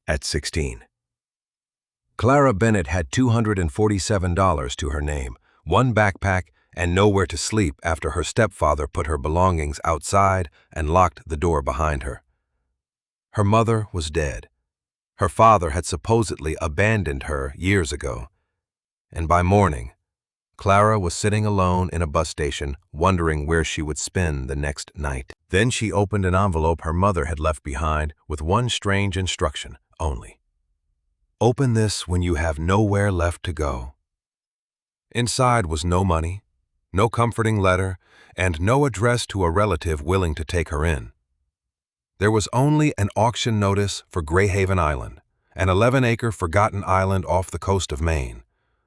at 16. Clara Bennett had $247 to her name, one backpack, and nowhere to sleep after her stepfather put her belongings outside and locked the door behind her. Her mother was dead. Her father had supposedly abandoned her years ago. And by morning, Clara was sitting alone in a bus station, wondering where she would spend the next night. Then she opened an envelope her mother had left behind with one strange instruction only. Open this when you have nowhere left to go. Inside was no money, no comforting letter, and no address to a relative willing to take her in. There was only an auction notice for Greyhaven Island, an 11-acre forgotten island off the coast of Maine,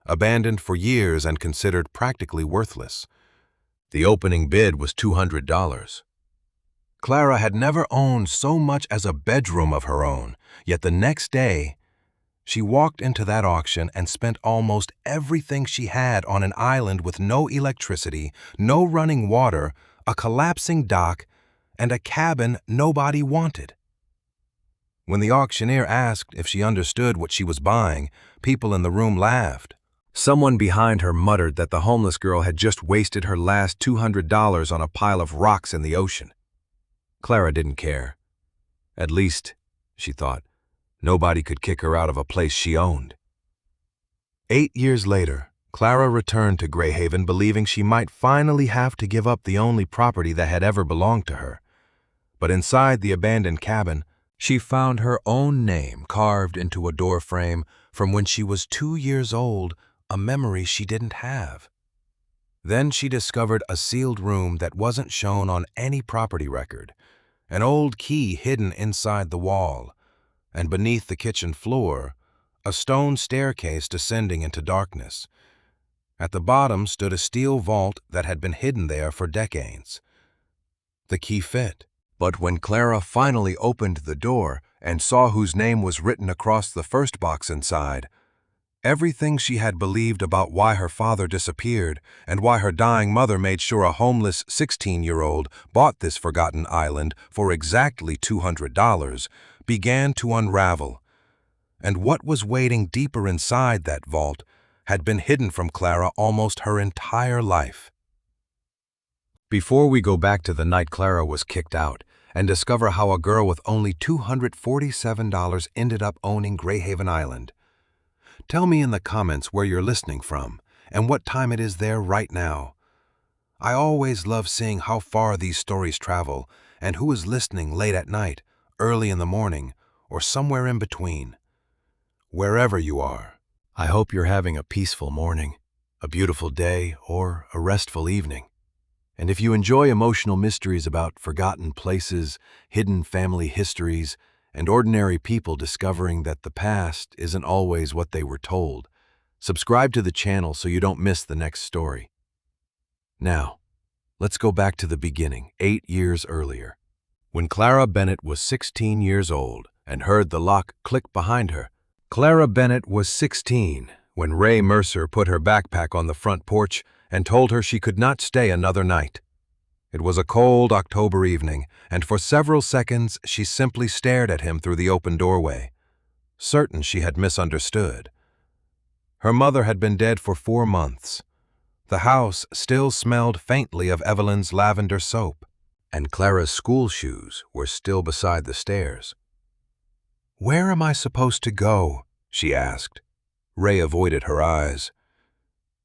abandoned for years and considered practically worthless. The opening bid was $200. Clara had never owned so much as a bedroom of her own, yet the next day, she walked into that auction and spent almost everything she had on an island with no electricity, no running water, a collapsing dock, and a cabin nobody wanted. When the auctioneer asked if she understood what she was buying, people in the room laughed. Someone behind her muttered that the homeless girl had just wasted her last $200 on a pile of rocks in the ocean. Clara didn't care. At least, she thought, nobody could kick her out of a place she owned. 8 years later, Clara returned to Greyhaven believing she might finally have to give up the only property that had ever belonged to her. But inside the abandoned cabin, she found her own name carved into a doorframe from when she was 2 years old, a memory she didn't have. Then she discovered a sealed room that wasn't shown on any property record, an old key hidden inside the wall, and beneath the kitchen floor, a stone staircase descending into darkness. At the bottom stood a steel vault that had been hidden there for decades. The key fit. But when Clara finally opened the door and saw whose name was written across the first box inside, everything she had believed about why her father disappeared and why her dying mother made sure a homeless 16-year-old bought this forgotten island for exactly $200 began to unravel. And what was waiting deeper inside that vault had been hidden from Clara almost her entire life. Before we go back to the night Clara was kicked out and discover how a girl with only $247 ended up owning Greyhaven Island, tell me in the comments where you're listening from and what time it is there right now. I always love seeing how far these stories travel and who is listening late at night, early in the morning, or somewhere in between. Wherever you are, I hope you're having a peaceful morning, a beautiful day, or a restful evening. And if you enjoy emotional mysteries about forgotten places, hidden family histories, and ordinary people discovering that the past isn't always what they were told, subscribe to the channel so you don't miss the next story. Now, let's go back to the beginning, 8 years earlier. When Clara Bennett was 16 years old and heard the lock click behind her. Clara Bennett was 16 when Ray Mercer put her backpack on the front porch and told her she could not stay another night. It was a cold October evening, and for several seconds she simply stared at him through the open doorway, certain she had misunderstood. Her mother had been dead for 4 months. The house still smelled faintly of Evelyn's lavender soap, and Clara's school shoes were still beside the stairs. "Where am I supposed to go?" she asked. Ray avoided her eyes.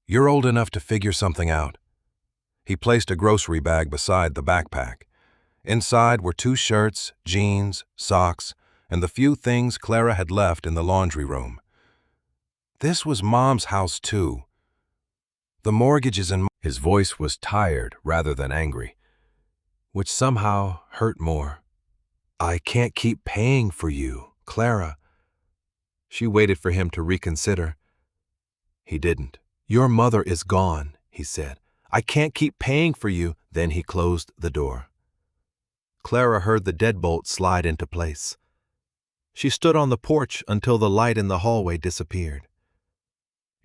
"You're old enough to figure something out." He placed a grocery bag beside the backpack. Inside were 2 shirts, jeans, socks, and the few things Clara had left in the laundry room. "This was Mom's house, too. The mortgage is in..." His voice was tired rather than angry, which somehow hurt more. "I can't keep paying for you, Clara." She waited for him to reconsider. He didn't. "Your mother is gone," he said. "I can't keep paying for you." Then he closed the door. Clara heard the deadbolt slide into place. She stood on the porch until the light in the hallway disappeared.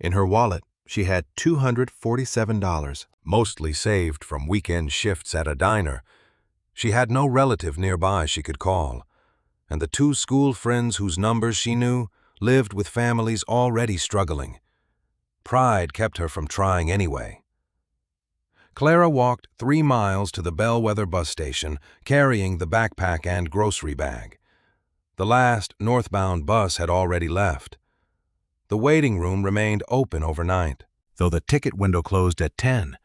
In her wallet, she had $247, mostly saved from weekend shifts at a diner. She had no relative nearby she could call, and the 2 school friends whose numbers she knew lived with families already struggling. Pride kept her from trying anyway. Clara walked 3 miles to the Bellwether bus station, carrying the backpack and grocery bag. The last northbound bus had already left. The waiting room remained open overnight, though the ticket window closed at 10.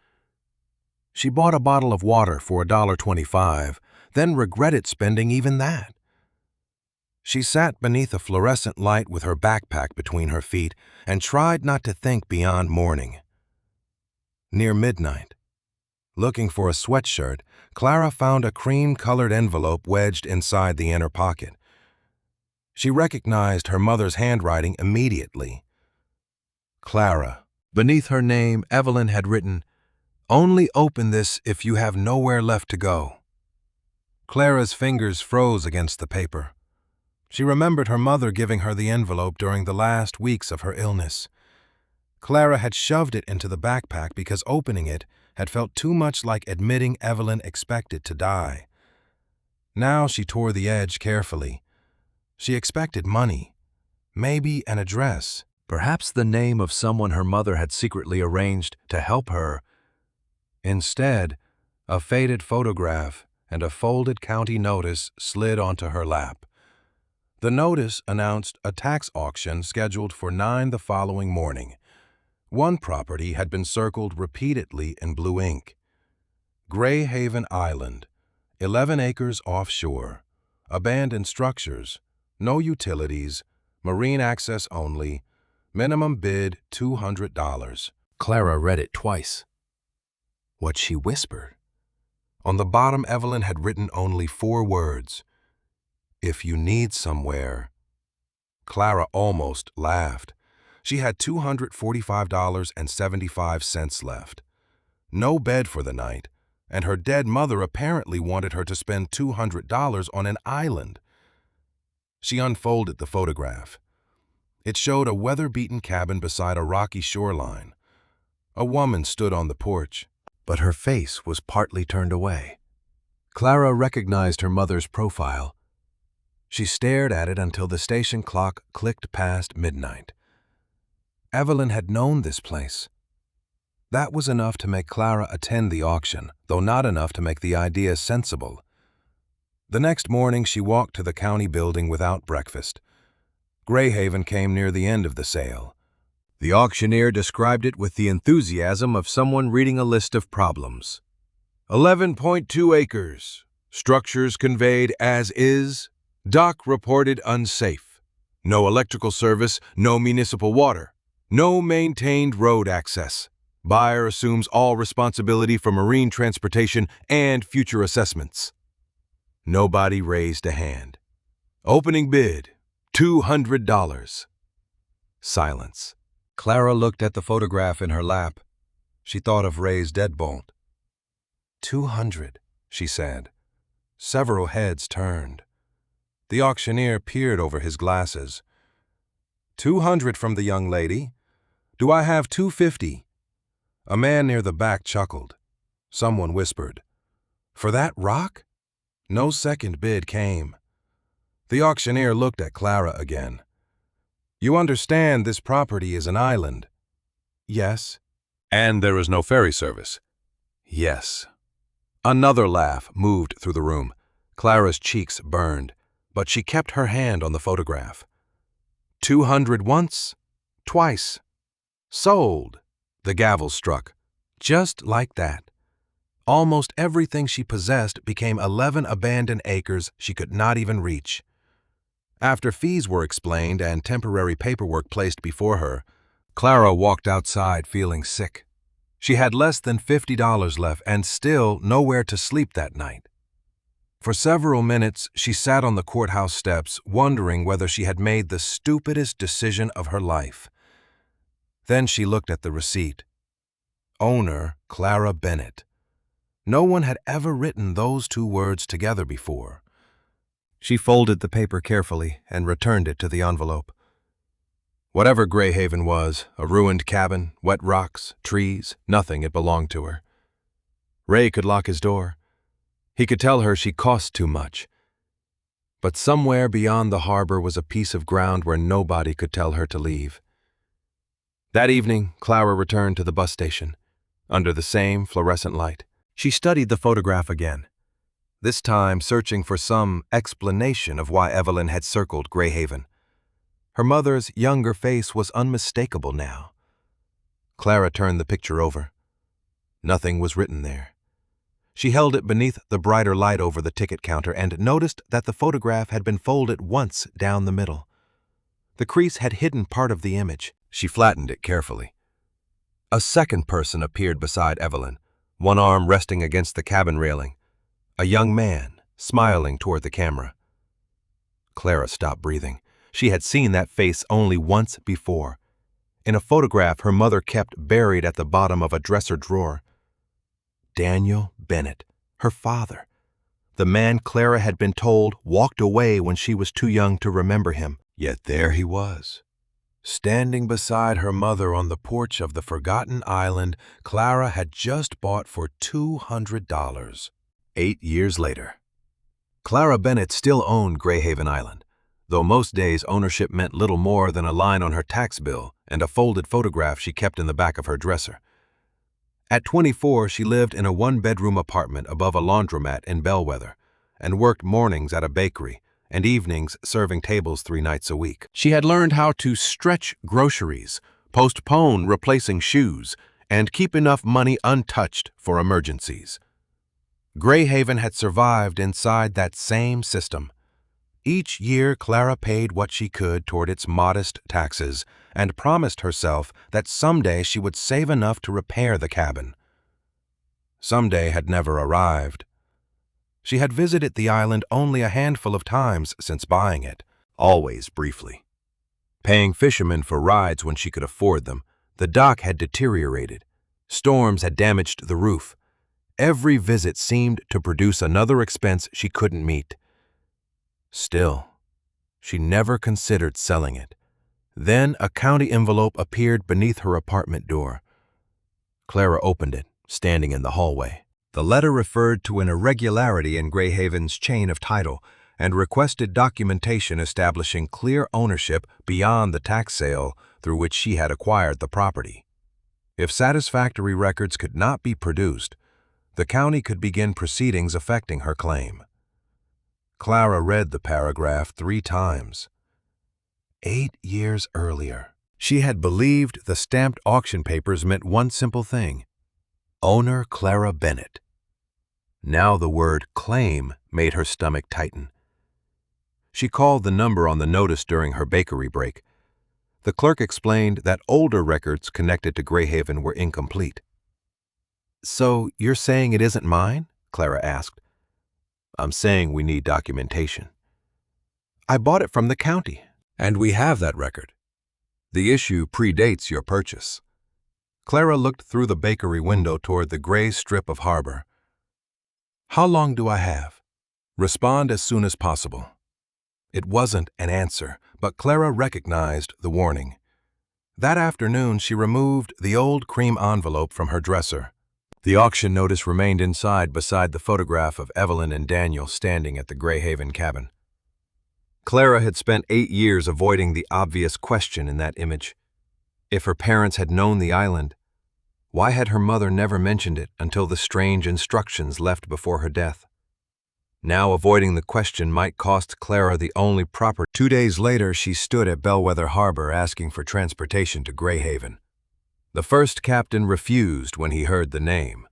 She bought a bottle of water for $1.25, then regretted spending even that. She sat beneath a fluorescent light with her backpack between her feet and tried not to think beyond morning. Near midnight, looking for a sweatshirt, Clara found a cream-colored envelope wedged inside the inner pocket. She recognized her mother's handwriting immediately. Clara. Beneath her name, Evelyn had written, "Only open this if you have nowhere left to go." Clara's fingers froze against the paper. She remembered her mother giving her the envelope during the last weeks of her illness. Clara had shoved it into the backpack because opening it had felt too much like admitting Evelyn expected to die. Now she tore the edge carefully. She expected money, maybe an address, perhaps the name of someone her mother had secretly arranged to help her. Instead, a faded photograph and a folded county notice slid onto her lap. The notice announced a tax auction scheduled for 9 the following morning. One property had been circled repeatedly in blue ink. Gray Haven Island, 11 acres offshore, abandoned structures, no utilities, marine access only, minimum bid $200. Clara read it twice. What she whispered. On the bottom, Evelyn had written only 4 words. "If you need somewhere." Clara almost laughed. She had $245.75 left. No bed for the night, and her dead mother apparently wanted her to spend $200 on an island. She unfolded the photograph. It showed a weather-beaten cabin beside a rocky shoreline. A woman stood on the porch, but her face was partly turned away. Clara recognized her mother's profile. She stared at it until the station clock clicked past midnight. Evelyn had known this place. That was enough to make Clara attend the auction, though not enough to make the idea sensible. The next morning, she walked to the county building without breakfast. Greyhaven came near the end of the sale. The auctioneer described it with the enthusiasm of someone reading a list of problems. 11.2 acres. Structures conveyed as is. Dock reported unsafe. No electrical service, no municipal water. No maintained road access. Buyer assumes all responsibility for marine transportation and future assessments. Nobody raised a hand. Opening bid, $200. Silence. Clara looked at the photograph in her lap. She thought of Ray's deadbolt. 200, she said. Several heads turned. The auctioneer peered over his glasses. 200 from the young lady. Do I have 250? A man near the back chuckled. Someone whispered, "For that rock?" No second bid came. The auctioneer looked at Clara again. "You understand this property is an island?" "Yes." "And there is no ferry service?" "Yes." Another laugh moved through the room. Clara's cheeks burned, but she kept her hand on the photograph. 200 once, twice. Sold. The gavel struck. Just like that. Almost everything she possessed became 11 abandoned acres she could not even reach. After fees were explained and temporary paperwork placed before her, Clara walked outside feeling sick. She had less than $50 left and still nowhere to sleep that night. For several minutes, she sat on the courthouse steps, wondering whether she had made the stupidest decision of her life. Then she looked at the receipt. Owner, Clara Bennett. No one had ever written those 2 words together before. She folded the paper carefully and returned it to the envelope. Whatever Greyhaven was, a ruined cabin, wet rocks, trees, nothing, it belonged to her. Ray could lock his door. He could tell her she cost too much. But somewhere beyond the harbor was a piece of ground where nobody could tell her to leave. That evening, Clara returned to the bus station, under the same fluorescent light. She studied the photograph again, this time searching for some explanation of why Evelyn had circled Greyhaven. Her mother's younger face was unmistakable now. Clara turned the picture over. Nothing was written there. She held it beneath the brighter light over the ticket counter and noticed that the photograph had been folded once down the middle. The crease had hidden part of the image. She flattened it carefully. A second person appeared beside Evelyn, one arm resting against the cabin railing. A young man, smiling toward the camera. Clara stopped breathing. She had seen that face only once before, in a photograph her mother kept buried at the bottom of a dresser drawer. Daniel Bennett, her father. The man Clara had been told walked away when she was too young to remember him. Yet there he was, standing beside her mother on the porch of the forgotten island Clara had just bought for $200. 8 years later. Clara Bennett still owned Greyhaven Island, though most days ownership meant little more than a line on her tax bill and a folded photograph she kept in the back of her dresser. At 24, she lived in a one-bedroom apartment above a laundromat in Bellwether and worked mornings at a bakery and evenings serving tables 3 nights a week. She had learned how to stretch groceries, postpone replacing shoes, and keep enough money untouched for emergencies. Greyhaven had survived inside that same system. Each year, Clara paid what she could toward its modest taxes and promised herself that someday she would save enough to repair the cabin. Someday had never arrived. She had visited the island only a handful of times since buying it, always briefly. Paying fishermen for rides when she could afford them, the dock had deteriorated. Storms had damaged the roof. Every visit seemed to produce another expense she couldn't meet. Still, she never considered selling it. Then a county envelope appeared beneath her apartment door. Clara opened it, standing in the hallway. The letter referred to an irregularity in Greyhaven's chain of title and requested documentation establishing clear ownership beyond the tax sale through which she had acquired the property. If satisfactory records could not be produced, the county could begin proceedings affecting her claim. Clara read the paragraph 3 times. 8 years earlier, she had believed the stamped auction papers meant one simple thing: owner Clara Bennett. Now the word claim made her stomach tighten. She called the number on the notice during her bakery break. The clerk explained that older records connected to Greyhaven were incomplete. "So you're saying it isn't mine?" Clara asked. "I'm saying we need documentation." "I bought it from the county." "And we have that record. The issue predates your purchase." Clara looked through the bakery window toward the gray strip of harbor. "How long do I have?" "Respond as soon as possible." It wasn't an answer, but Clara recognized the warning. That afternoon, she removed the old cream envelope from her dresser. The auction notice remained inside beside the photograph of Evelyn and Daniel standing at the Greyhaven cabin. Clara had spent 8 years avoiding the obvious question in that image. If her parents had known the island, why had her mother never mentioned it until the strange instructions left before her death? Now avoiding the question might cost Clara the only property. 2 days later, she stood at Bellwether Harbor asking for transportation to Greyhaven. The first captain refused when he heard the name.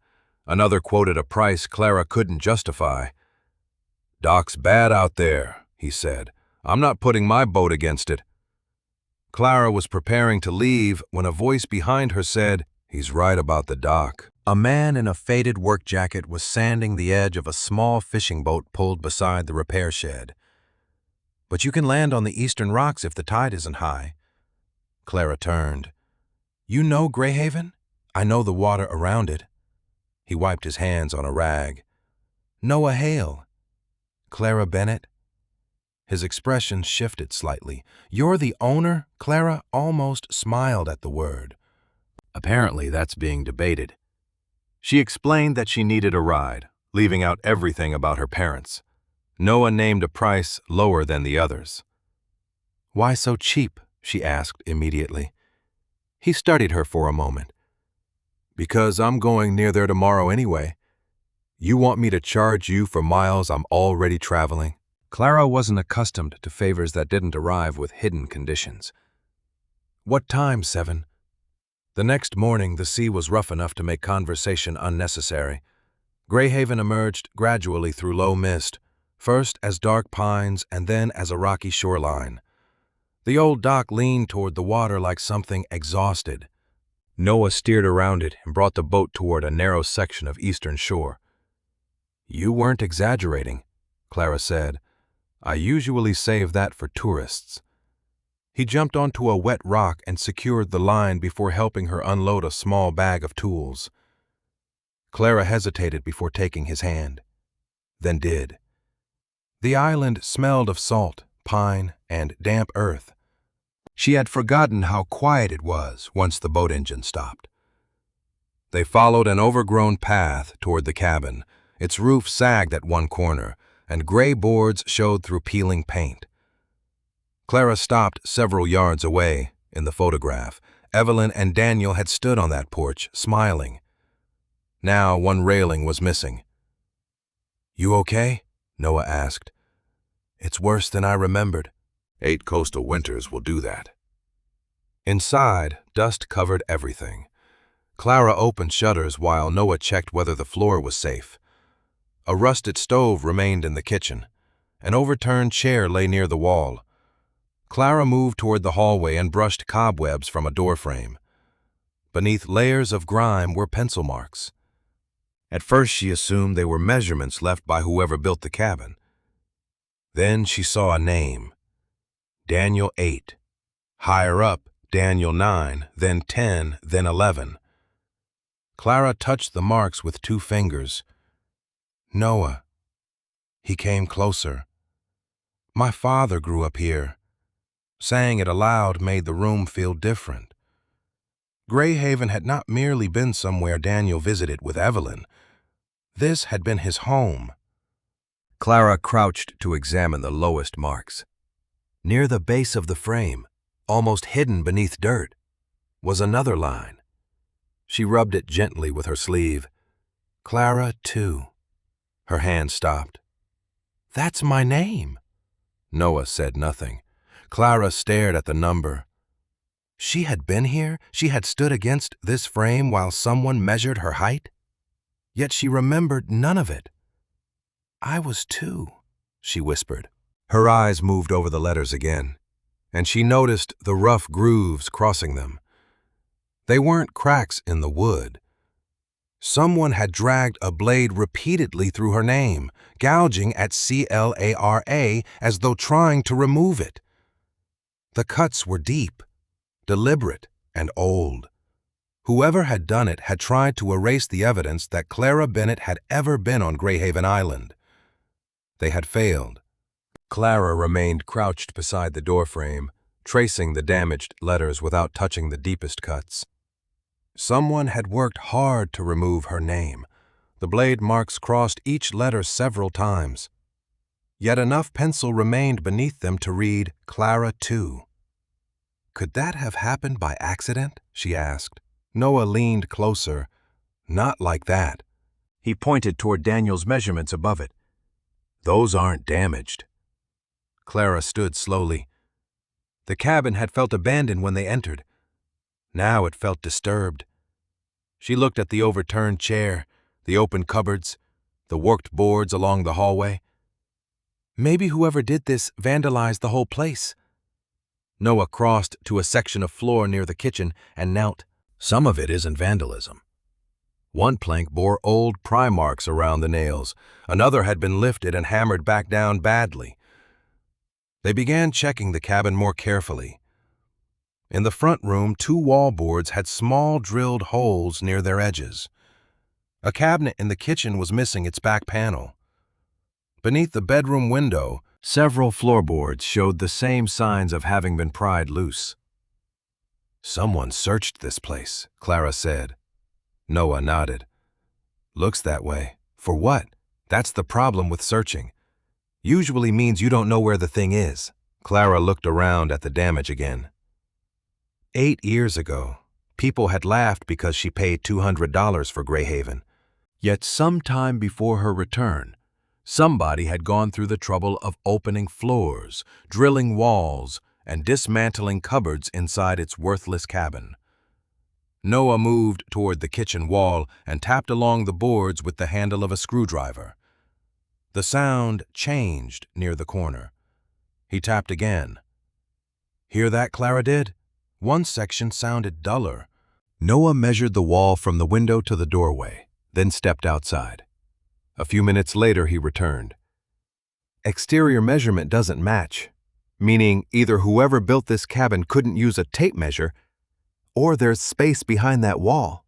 Another quoted a price Clara couldn't justify. "Dock's bad out there," he said. "I'm not putting my boat against it." Clara was preparing to leave when a voice behind her said, "He's right about the dock." A man in a faded work jacket was sanding the edge of a small fishing boat pulled beside the repair shed. "But you can land on the eastern rocks if the tide isn't high." Clara turned. "You know Greyhaven?" "I know the water around it." He wiped his hands on a rag. "Noah Hale." "Clara Bennett?" His expression shifted slightly. "You're the owner?" Clara almost smiled at the word. Apparently that's being debated. She explained that she needed a ride, leaving out everything about her parents. Noah named a price lower than the others. "Why so cheap?" she asked immediately. He studied her for a moment. "Because I'm going near there tomorrow anyway. You want me to charge you for miles I'm already traveling?" Clara wasn't accustomed to favors that didn't arrive with hidden conditions. "What time, 7?" The next morning, the sea was rough enough to make conversation unnecessary. Greyhaven emerged gradually through low mist, first as dark pines and then as a rocky shoreline. The old dock leaned toward the water like something exhausted. Noah steered around it and brought the boat toward a narrow section of eastern shore. "You weren't exaggerating," Clara said. "I usually save that for tourists." He jumped onto a wet rock and secured the line before helping her unload a small bag of tools. Clara hesitated before taking his hand, then did. The island smelled of salt, pine, and damp earth. She had forgotten how quiet it was once the boat engine stopped. They followed an overgrown path toward the cabin. Its roof sagged at one corner, and gray boards showed through peeling paint. Clara stopped several yards away. In the photograph, Evelyn and Daniel had stood on that porch, smiling. Now one railing was missing. "You okay?" Noah asked. "It's worse than I remembered." 8 coastal winters will do that. Inside, dust covered everything. Clara opened shutters while Noah checked whether the floor was safe. A rusted stove remained in the kitchen. An overturned chair lay near the wall. Clara moved toward the hallway and brushed cobwebs from a doorframe. Beneath layers of grime were pencil marks. At first she assumed they were measurements left by whoever built the cabin. Then she saw a name. Daniel 8. Higher up, Daniel 9, then 10, then 11. Clara touched the marks with 2 fingers. "Noah." He came closer. "My father grew up here." Saying it aloud made the room feel different. Greyhaven had not merely been somewhere Daniel visited with Evelyn. This had been his home. Clara crouched to examine the lowest marks. Near the base of the frame, almost hidden beneath dirt, was another line. She rubbed it gently with her sleeve. "Clara 2. Her hand stopped. "That's my name." Noah said nothing. Clara stared at the number. She had been here? She had stood against this frame while someone measured her height? Yet she remembered none of it. "I was 2, she whispered. Her eyes moved over the letters again, and she noticed the rough grooves crossing them. They weren't cracks in the wood. Someone had dragged a blade repeatedly through her name, gouging at CLARA as though trying to remove it. The cuts were deep, deliberate, and old. Whoever had done it had tried to erase the evidence that Clara Bennett had ever been on Greyhaven Island. They had failed. Clara remained crouched beside the doorframe, tracing the damaged letters without touching the deepest cuts. Someone had worked hard to remove her name. The blade marks crossed each letter several times. Yet enough pencil remained beneath them to read Clara 2. Could that have happened by accident? She asked. Noah leaned closer. Not like that. He pointed toward Daniel's measurements above it. Those aren't damaged. Clara stood slowly. The cabin had felt abandoned when they entered. Now it felt disturbed. She looked at the overturned chair, the open cupboards, the warped boards along the hallway. Maybe whoever did this vandalized the whole place. Noah crossed to a section of floor near the kitchen and knelt. Some of it isn't vandalism. One plank bore old pry marks around the nails. Another had been lifted and hammered back down badly. They began checking the cabin more carefully. In the front room, 2 wall boards had small drilled holes near their edges. A cabinet in the kitchen was missing its back panel. Beneath the bedroom window, several floorboards showed the same signs of having been pried loose. Someone searched this place, Clara said. Noah nodded. Looks that way. For what? That's the problem with searching. usually means you don't know where the thing is. Clara looked around at the damage again. 8 years ago, people had laughed because she paid $200 for Greyhaven. Yet sometime before her return, somebody had gone through the trouble of opening floors, drilling walls, and dismantling cupboards inside its worthless cabin. Noah moved toward the kitchen wall and tapped along the boards with the handle of a screwdriver. The sound changed near the corner. He tapped again. Hear that, Clara did? One section sounded duller. Noah measured the wall from the window to the doorway, then stepped outside. A few minutes later, he returned. Exterior measurement doesn't match, meaning either whoever built this cabin couldn't use a tape measure, or there's space behind that wall.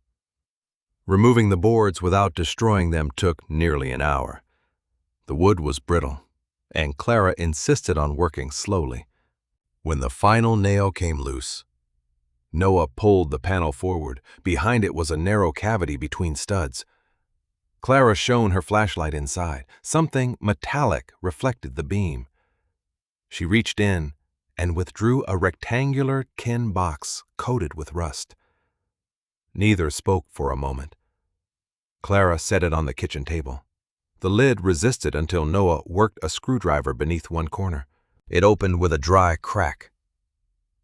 Removing the boards without destroying them took nearly an hour. The wood was brittle, and Clara insisted on working slowly. When the final nail came loose, Noah pulled the panel forward. Behind it was a narrow cavity between studs. Clara shone her flashlight inside. Something metallic reflected the beam. She reached in and withdrew a rectangular tin box coated with rust. Neither spoke for a moment. Clara set it on the kitchen table. The lid resisted until Noah worked a screwdriver beneath one corner. It opened with a dry crack.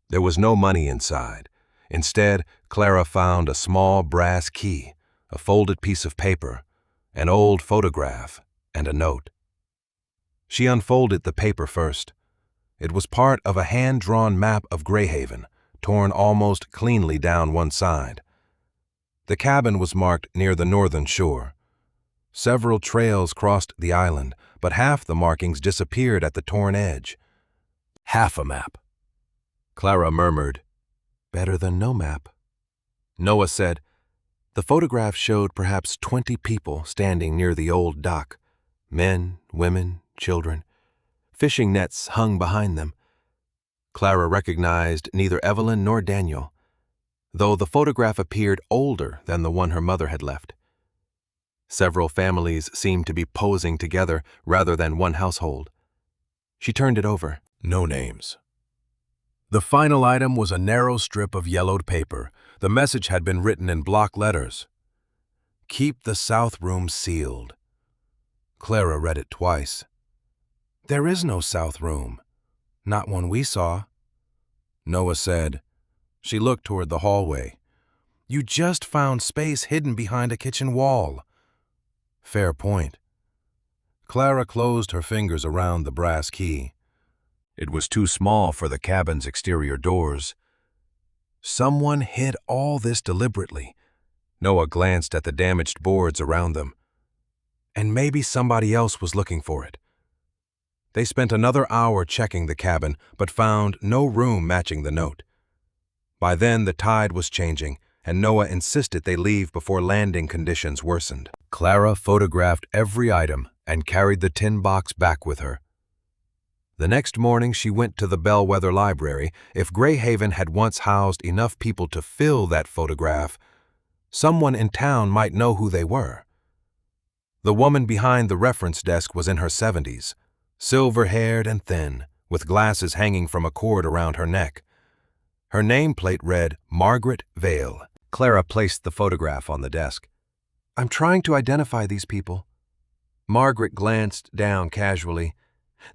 There was no money inside. Instead, Clara found a small brass key, a folded piece of paper, an old photograph, and a note. She unfolded the paper first. It was part of a hand-drawn map of Greyhaven, torn almost cleanly down one side. The cabin was marked near the northern shore. Several trails crossed the island, but half the markings disappeared at the torn edge. Half a map. Clara murmured, "Better than no map." Noah said, "The photograph showed perhaps 20 people standing near the old dock. Men, women, children. Fishing nets hung behind them." Clara recognized neither Evelyn nor Daniel, though the photograph appeared older than the one her mother had left. Several families seemed to be posing together rather than one household. She turned it over. No names. The final item was a narrow strip of yellowed paper. The message had been written in block letters. "Keep the south room sealed." Clara read it twice. "There is no south room. Not one we saw." Noah said. She looked toward the hallway. "You just found space hidden behind a kitchen wall." Fair point. Clara closed her fingers around the brass key. It was too small for the cabin's exterior doors. Someone hid all this deliberately. Noah glanced at the damaged boards around them. And maybe somebody else was looking for it. They spent another hour checking the cabin, but found no room matching the note. By then, the tide was changing, and Noah insisted they leave before landing conditions worsened. Clara photographed every item and carried the tin box back with her. The next morning, she went to the Bellwether Library. If Greyhaven had once housed enough people to fill that photograph, someone in town might know who they were. The woman behind the reference desk was in her 70s, silver-haired and thin, with glasses hanging from a cord around her neck. Her nameplate read Margaret Vale. Clara placed the photograph on the desk. "I'm trying to identify these people." Margaret glanced down casually.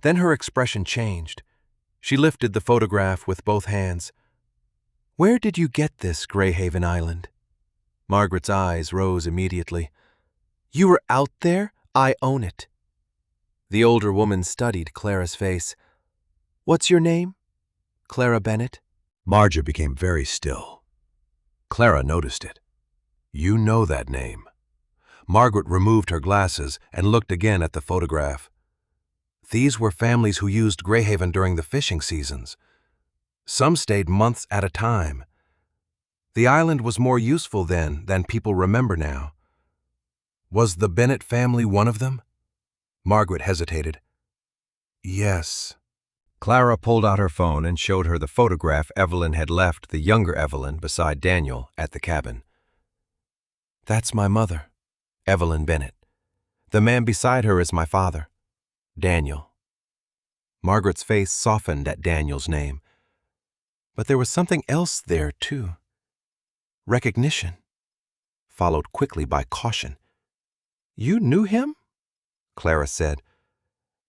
Then her expression changed. She lifted the photograph with both hands. "Where did you get this, Greyhaven Island?" Margaret's eyes rose immediately. "You were out there? I own it." The older woman studied Clara's face. "What's your name?" "Clara Bennett." Margaret became very still. Clara noticed it. "You know that name." Margaret removed her glasses and looked again at the photograph. These were families who used Greyhaven during the fishing seasons. Some stayed months at a time. The island was more useful then than people remember now. Was the Bennett family one of them? Margaret hesitated. "Yes." Clara pulled out her phone and showed her the photograph Evelyn had left the younger Evelyn beside Daniel at the cabin. "That's my mother, Evelyn Bennett. The man beside her is my father, Daniel." Margaret's face softened at Daniel's name. But there was something else there, too. Recognition, followed quickly by caution. "You knew him?" Clara said.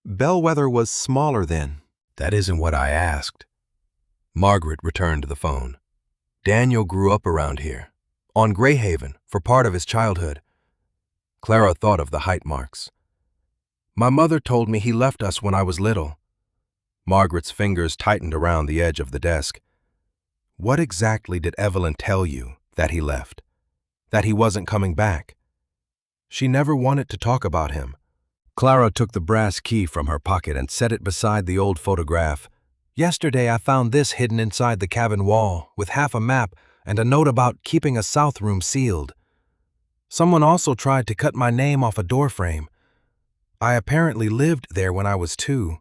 "Bellwether was smaller then." "That isn't what I asked." Margaret returned to the phone. "Daniel grew up around here, on Greyhaven, for part of his childhood." Clara thought of the height marks. "My mother told me he left us when I was little." Margaret's fingers tightened around the edge of the desk. "What exactly did Evelyn tell you that he left? That he wasn't coming back?" "She never wanted to talk about him." Clara took the brass key from her pocket and set it beside the old photograph. "Yesterday I found this hidden inside the cabin wall, with half a map and a note about keeping a south room sealed. Someone also tried to cut my name off a doorframe. I apparently lived there when I was 2.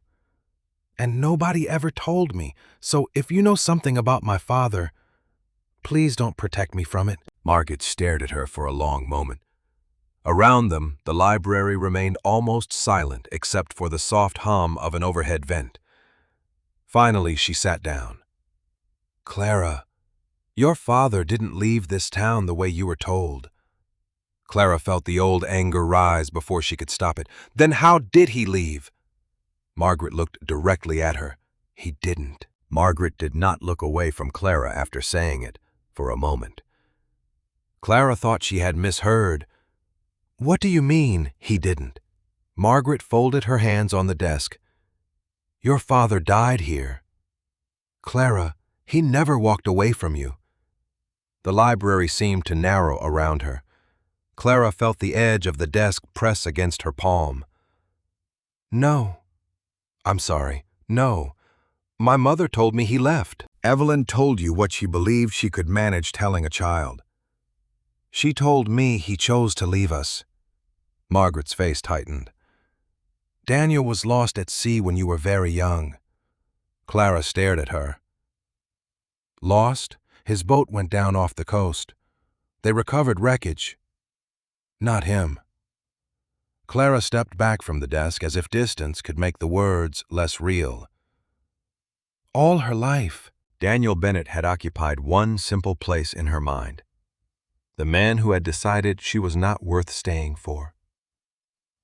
And nobody ever told me, so if you know something about my father, please don't protect me from it." Margaret stared at her for a long moment. Around them, the library remained almost silent except for the soft hum of an overhead vent. Finally, she sat down. "Clara, your father didn't leave this town the way you were told." Clara felt the old anger rise before she could stop it. "Then how did he leave?" Margaret looked directly at her. "He didn't." Margaret did not look away from Clara after saying it for a moment. Clara thought she had misheard. "What do you mean, he didn't?" Margaret folded her hands on the desk. "Your father died here. Clara, he never walked away from you." The library seemed to narrow around her. Clara felt the edge of the desk press against her palm. "No. I'm sorry. No. My mother told me he left." "Evelyn told you what she believed she could manage telling a child." "She told me he chose to leave us." Margaret's face tightened. "Daniel was lost at sea when you were very young." Clara stared at her. "Lost? His boat went down off the coast. They recovered wreckage. Not him." Clara stepped back from the desk as if distance could make the words less real. All her life, Daniel Bennett had occupied one simple place in her mind. The man who had decided she was not worth staying for.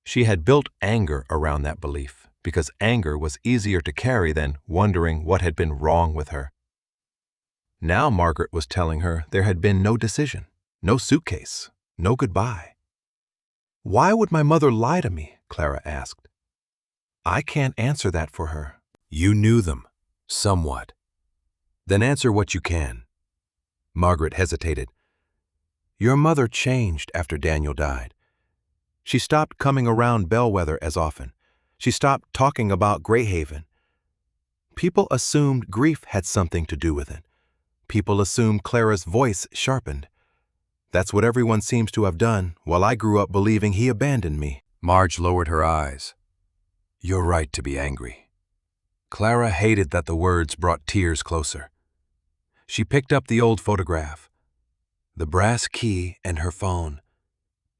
She had built anger around that belief, because anger was easier to carry than wondering what had been wrong with her. Now Margaret was telling her there had been no decision, no suitcase, no goodbye. "Why would my mother lie to me?" Clara asked. "I can't answer that for her." "You knew them, somewhat. Then answer what you can." Margaret hesitated. "Your mother changed after Daniel died. She stopped coming around Bellwether as often. She stopped talking about Greyhaven. People assumed grief had something to do with it. People assumed Clara's voice sharpened. That's what everyone seems to have done, while I grew up believing he abandoned me." Marge lowered her eyes. "You're right to be angry." Clara hated that the words brought tears closer. She picked up the old photograph, the brass key, and her phone.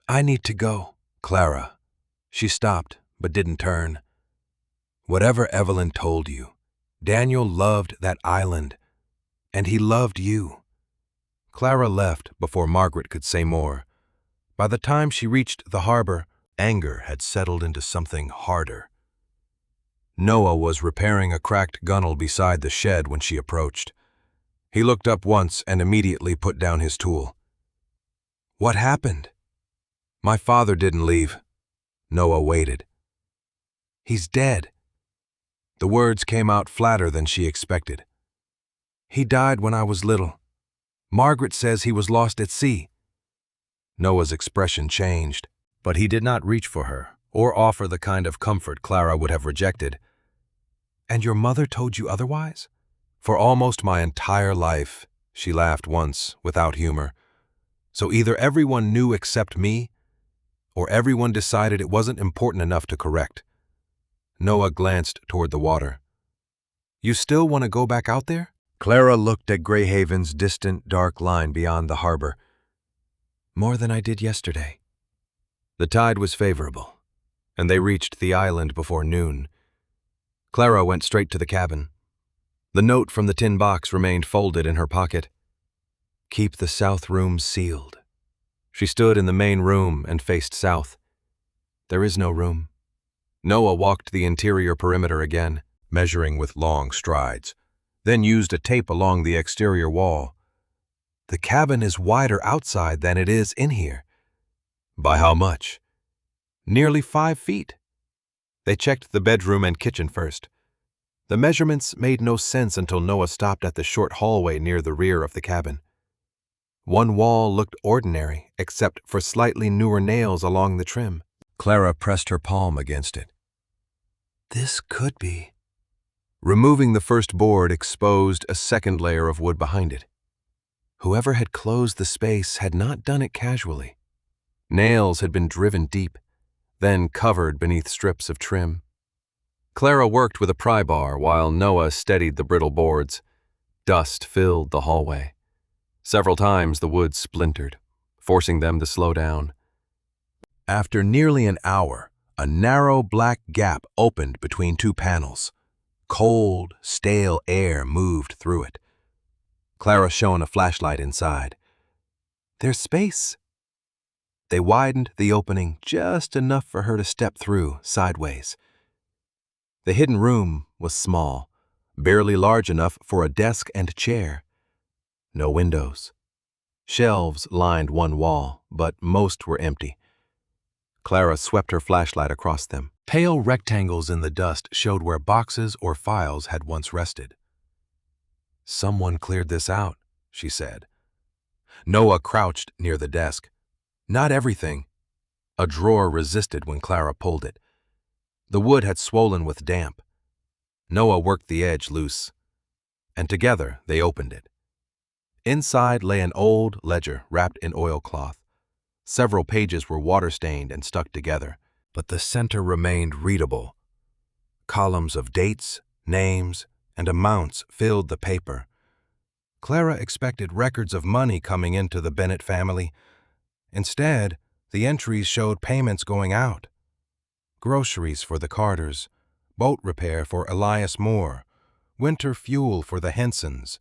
"I need to go." "Clara." She stopped, but didn't turn. "Whatever Evelyn told you, Daniel loved that island, and he loved you." Clara left before Margaret could say more. By the time she reached the harbor, anger had settled into something harder. Noah was repairing a cracked gunnel beside the shed when she approached. He looked up once and immediately put down his tool. "What happened?" "My father didn't leave." Noah waited. "He's dead." The words came out flatter than she expected. "He died when I was little. Margaret says he was lost at sea." Noah's expression changed, but he did not reach for her or offer the kind of comfort Clara would have rejected. "And your mother told you otherwise?" "For almost my entire life," she laughed once, without humor. "So either everyone knew except me, or everyone decided it wasn't important enough to correct." Noah glanced toward the water. "You still want to go back out there?" Clara looked at Greyhaven's distant, dark line beyond the harbor. "More than I did yesterday." The tide was favorable, and they reached the island before noon. Clara went straight to the cabin. The note from the tin box remained folded in her pocket. Keep the south room sealed. She stood in the main room and faced south. There is no room. Noah walked the interior perimeter again, measuring with long strides, then used a tape along the exterior wall. The cabin is wider outside than it is in here. By how much? Nearly 5 feet. They checked the bedroom and kitchen first. The measurements made no sense until Noah stopped at the short hallway near the rear of the cabin. One wall looked ordinary, except for slightly newer nails along the trim. Clara pressed her palm against it. This could be. Removing the first board exposed a second layer of wood behind it. Whoever had closed the space had not done it casually. Nails had been driven deep, then covered beneath strips of trim. Clara worked with a pry bar while Noah steadied the brittle boards. Dust filled the hallway. Several times the wood splintered, forcing them to slow down. After nearly an hour, a narrow black gap opened between 2 panels. Cold, stale air moved through it. Clara shone a flashlight inside. There's space. They widened the opening just enough for her to step through sideways. The hidden room was small, barely large enough for a desk and chair. No windows. Shelves lined one wall, but most were empty. Clara swept her flashlight across them. Pale rectangles in the dust showed where boxes or files had once rested. Someone cleared this out, she said. Noah crouched near the desk. Not everything. A drawer resisted when Clara pulled it. The wood had swollen with damp. Noah worked the edge loose, and together they opened it. Inside lay an old ledger wrapped in oilcloth. Several pages were water-stained and stuck together, but the center remained readable. Columns of dates, names, and amounts filled the paper. Clara expected records of money coming into the Bennett family. Instead, the entries showed payments going out. Groceries for the Carters, boat repair for Elias Moore, winter fuel for the Hensons,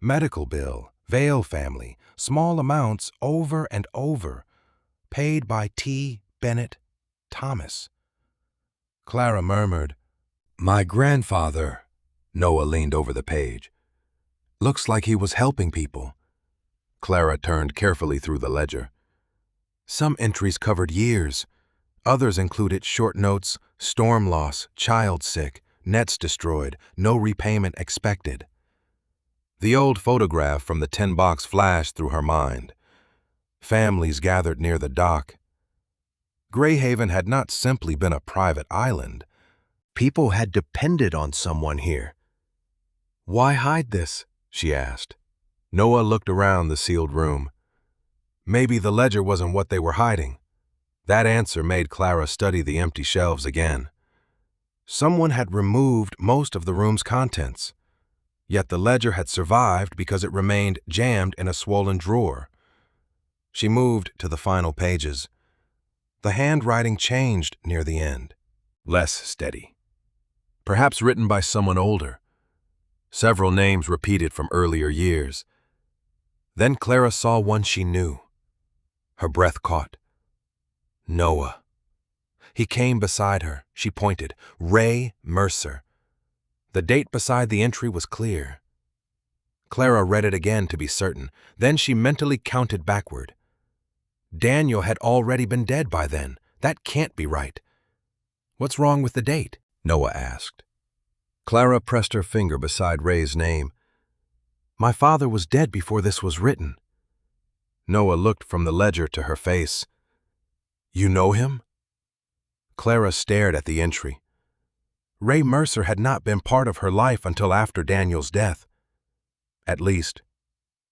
medical bill, Vale family, small amounts over and over, paid by T. Bennett Thomas. Clara murmured, "My grandfather." Noah leaned over the page. Looks like he was helping people. Clara turned carefully through the ledger. Some entries covered years. Others included short notes, storm loss, child sick, nets destroyed, no repayment expected. The old photograph from the tin box flashed through her mind. Families gathered near the dock. Greyhaven had not simply been a private island. People had depended on someone here. Why hide this? She asked. Noah looked around the sealed room. Maybe the ledger wasn't what they were hiding. That answer made Clara study the empty shelves again. Someone had removed most of the room's contents. Yet the ledger had survived because it remained jammed in a swollen drawer. She moved to the final pages. The handwriting changed near the end. Less steady. Perhaps written by someone older. Several names repeated from earlier years. Then Clara saw one she knew. Her breath caught. Noah. He came beside her. She pointed. Ray Mercer. The date beside the entry was clear. Clara read it again to be certain. Then she mentally counted backward. Daniel had already been dead by then. That can't be right. What's wrong with the date? Noah asked. Clara pressed her finger beside Ray's name. My father was dead before this was written. Noah looked from the ledger to her face. You know him? Clara stared at the entry. Ray Mercer had not been part of her life until after Daniel's death. At least,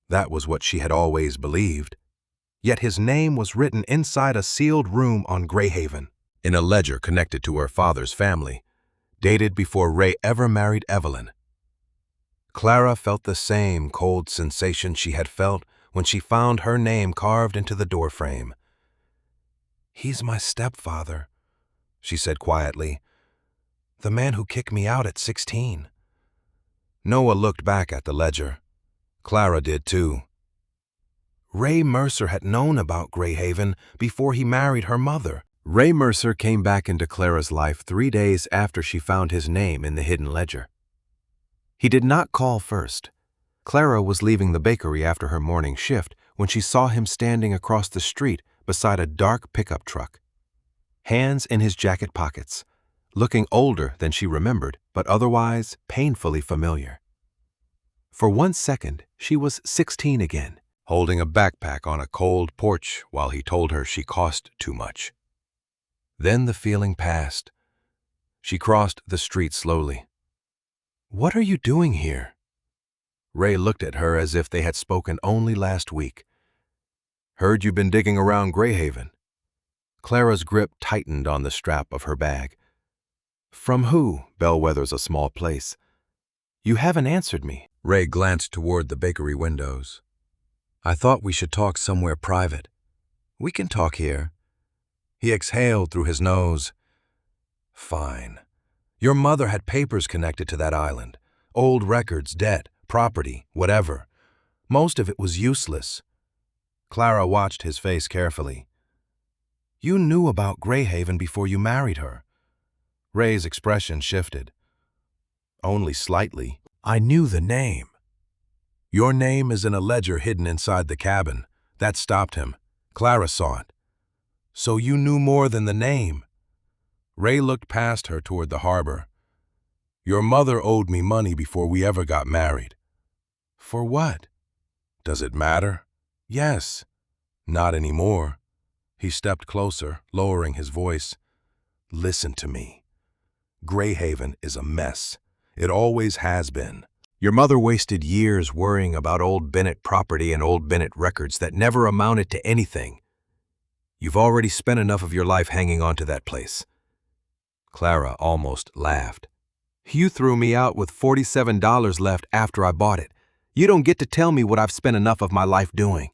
that was what she had always believed. Yet his name was written inside a sealed room on Greyhaven, in a ledger connected to her father's family, dated before Ray ever married Evelyn. Clara felt the same cold sensation she had felt when she found her name carved into the doorframe. He's my stepfather, she said quietly. The man who kicked me out at 16. Noah looked back at the ledger. Clara did too. Ray Mercer had known about Greyhaven before he married her mother. Ray Mercer came back into Clara's life 3 days after she found his name in the hidden ledger. He did not call first. Clara was leaving the bakery after her morning shift when she saw him standing across the street beside a dark pickup truck, hands in his jacket pockets, looking older than she remembered, but otherwise painfully familiar. For 1 second, she was 16 again, holding a backpack on a cold porch while he told her she cost too much. Then the feeling passed. She crossed the street slowly. "What are you doing here?" Ray looked at her as if they had spoken only last week. "Heard you've been digging around Greyhaven." Clara's grip tightened on the strap of her bag. "From who? Bellwether's a small place." "You haven't answered me." Ray glanced toward the bakery windows. "I thought we should talk somewhere private." "We can talk here." He exhaled through his nose. "Fine. Your mother had papers connected to that island. Old records, debt, property, whatever. Most of it was useless." Clara watched his face carefully. "You knew about Greyhaven before you married her." Ray's expression shifted. "Only slightly. I knew the name." "Your name is in a ledger hidden inside the cabin." That stopped him. Clara saw it. "So you knew more than the name." Ray looked past her toward the harbor. "Your mother owed me money before we ever got married." "For what?" "Does it matter?" "Yes." "Not anymore." He stepped closer, lowering his voice. "Listen to me. Greyhaven is a mess. It always has been. Your mother wasted years worrying about old Bennett property and old Bennett records that never amounted to anything. You've already spent enough of your life hanging on to that place." Clara almost laughed. "You threw me out with $47 left after I bought it. You don't get to tell me what I've spent enough of my life doing."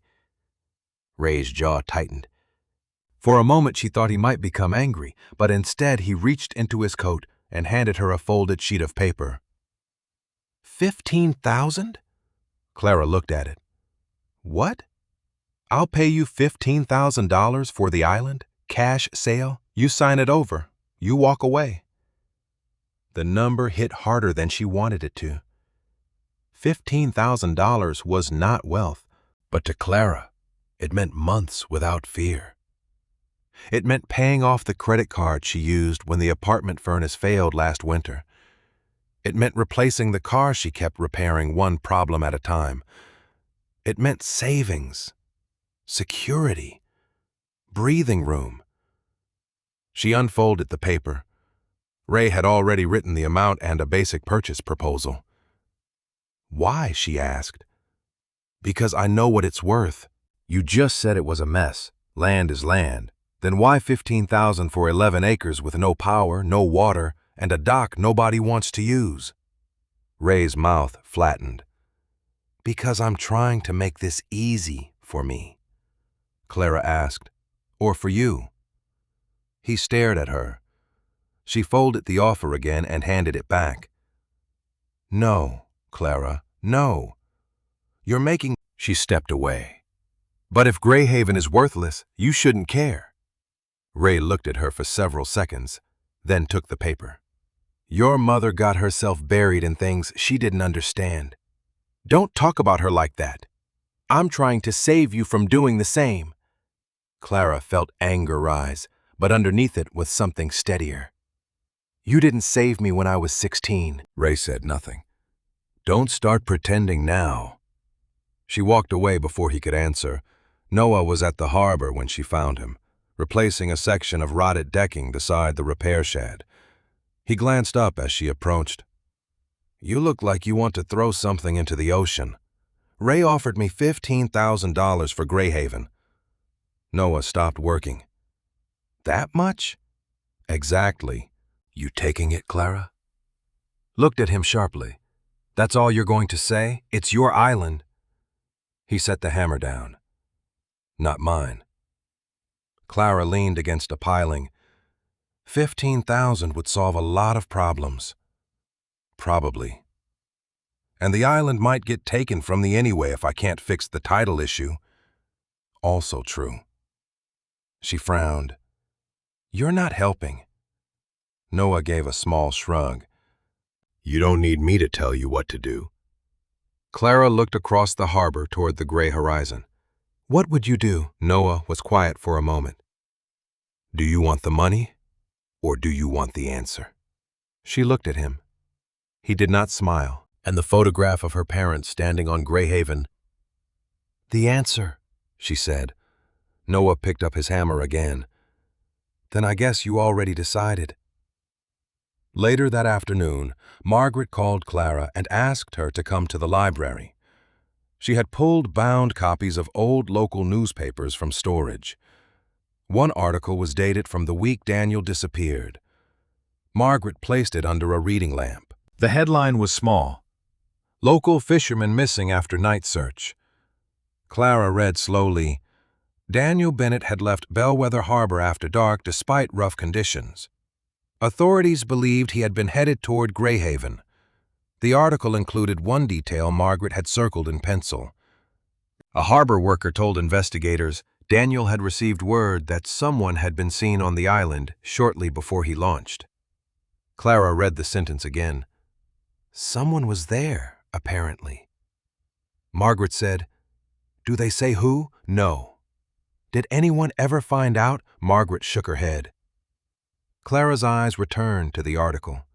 Ray's jaw tightened. For a moment she thought he might become angry, but instead he reached into his coat and handed her a folded sheet of paper. 15,000? Clara looked at it. "What? I'll pay you $15,000 for the island? Cash sale? You sign it over. You walk away." The number hit harder than she wanted it to. $15,000 was not wealth, but to Clara, it meant months without fear. It meant paying off the credit card she used when the apartment furnace failed last winter. It meant replacing the car she kept repairing one problem at a time. It meant savings, security, breathing room. She unfolded the paper. Ray had already written the amount and a basic purchase proposal. "Why?" she asked. "Because I know what it's worth." "You just said it was a mess. Land is land. Then why 15,000 for 11 acres with no power, no water, and a dock nobody wants to use?" Ray's mouth flattened. "Because I'm trying to make this easy for me." Clara asked, "Or for you?" He stared at her. She folded the offer again and handed it back. "No, Clara, no. You're making—" She stepped away. "But if Greyhaven is worthless, you shouldn't care." Ray looked at her for several seconds, then took the paper. "Your mother got herself buried in things she didn't understand. Don't talk about her like that. I'm trying to save you from doing the same." Clara felt anger rise, but underneath it was something steadier. "You didn't save me when I was 16. Ray said nothing. "Don't start pretending now." She walked away before he could answer. Noah was at the harbor when she found him, replacing a section of rotted decking beside the repair shed. He glanced up as she approached. "You look like you want to throw something into the ocean. Ray offered me $15,000 for Greyhaven." Noah stopped working. "That much?" "Exactly. You taking it, Clara?" Looked at him sharply. "That's all you're going to say? It's your island." He set the hammer down. "Not mine." Clara leaned against a piling. $15,000 would solve a lot of problems. Probably. And the island might get taken from me anyway if I can't fix the title issue. Also true. She frowned. You're not helping. Noah gave a small shrug. You don't need me to tell you what to do. Clara looked across the harbor toward the gray horizon. What would you do? Noah was quiet for a moment. Do you want the money, or do you want the answer? She looked at him. He did not smile, and the photograph of her parents standing on Greyhaven. The answer, she said. Noah picked up his hammer again. Then I guess you already decided. Later that afternoon, Margaret called Clara and asked her to come to the library. She had pulled bound copies of old local newspapers from storage. One article was dated from the week Daniel disappeared. Margaret placed it under a reading lamp. The headline was small. Local fisherman missing after night search. Clara read slowly. Daniel Bennett had left Bellwether Harbor after dark despite rough conditions. Authorities believed he had been headed toward Greyhaven. The article included one detail Margaret had circled in pencil. A harbor worker told investigators Daniel had received word that someone had been seen on the island shortly before he launched. Clara read the sentence again. Someone was there, apparently. Margaret said, Do they say who? No. Did anyone ever find out? Margaret shook her head. Clara's eyes returned to the article.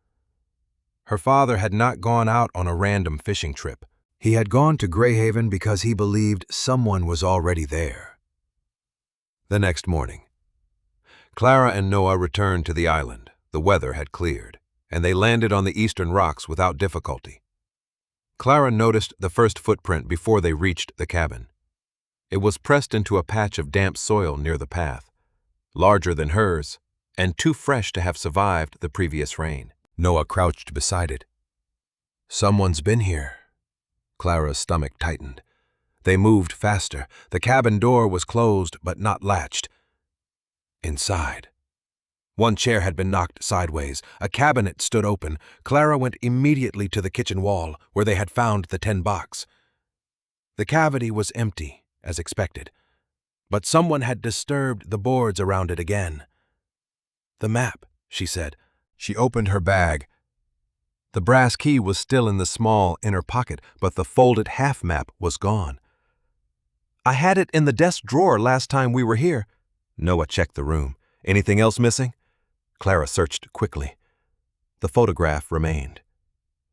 Her father had not gone out on a random fishing trip. He had gone to Greyhaven because he believed someone was already there. The next morning, Clara and Noah returned to the island. The weather had cleared, and they landed on the eastern rocks without difficulty. Clara noticed the first footprint before they reached the cabin. It was pressed into a patch of damp soil near the path, larger than hers, and too fresh to have survived the previous rain. Noah crouched beside it. Someone's been here. Clara's stomach tightened. They moved faster. The cabin door was closed but not latched. Inside. One chair had been knocked sideways. A cabinet stood open. Clara went immediately to the kitchen wall, where they had found the tin box. The cavity was empty, as expected, but someone had disturbed the boards around it again. The map, she said. She opened her bag. The brass key was still in the small inner pocket, but the folded half map was gone. I had it in the desk drawer last time we were here. Noah checked the room. Anything else missing? Clara searched quickly. The photograph remained.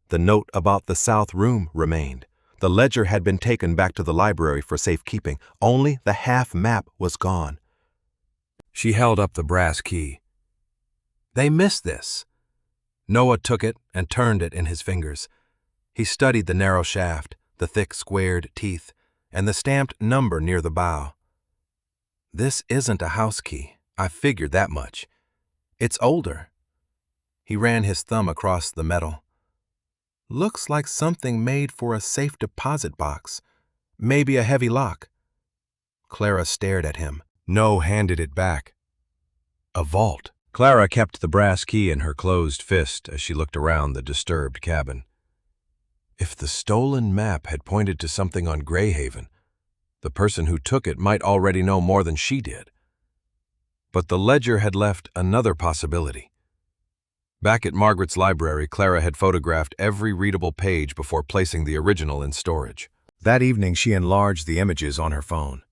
The note about the south room remained. The ledger had been taken back to the library for safekeeping. Only the half map was gone. She held up the brass key. They missed this. Noah took it and turned it in his fingers. He studied the narrow shaft, the thick squared teeth, and the stamped number near the bow. This isn't a house key. I figured that much. It's older. He ran his thumb across the metal. Looks like something made for a safe deposit box. Maybe a heavy lock. Clara stared at him. Noah handed it back. A vault. Clara kept the brass key in her closed fist as she looked around the disturbed cabin. If the stolen map had pointed to something on Greyhaven, the person who took it might already know more than she did. But the ledger had left another possibility. Back at Margaret's library, Clara had photographed every readable page before placing the original in storage. That evening, she enlarged the images on her phone,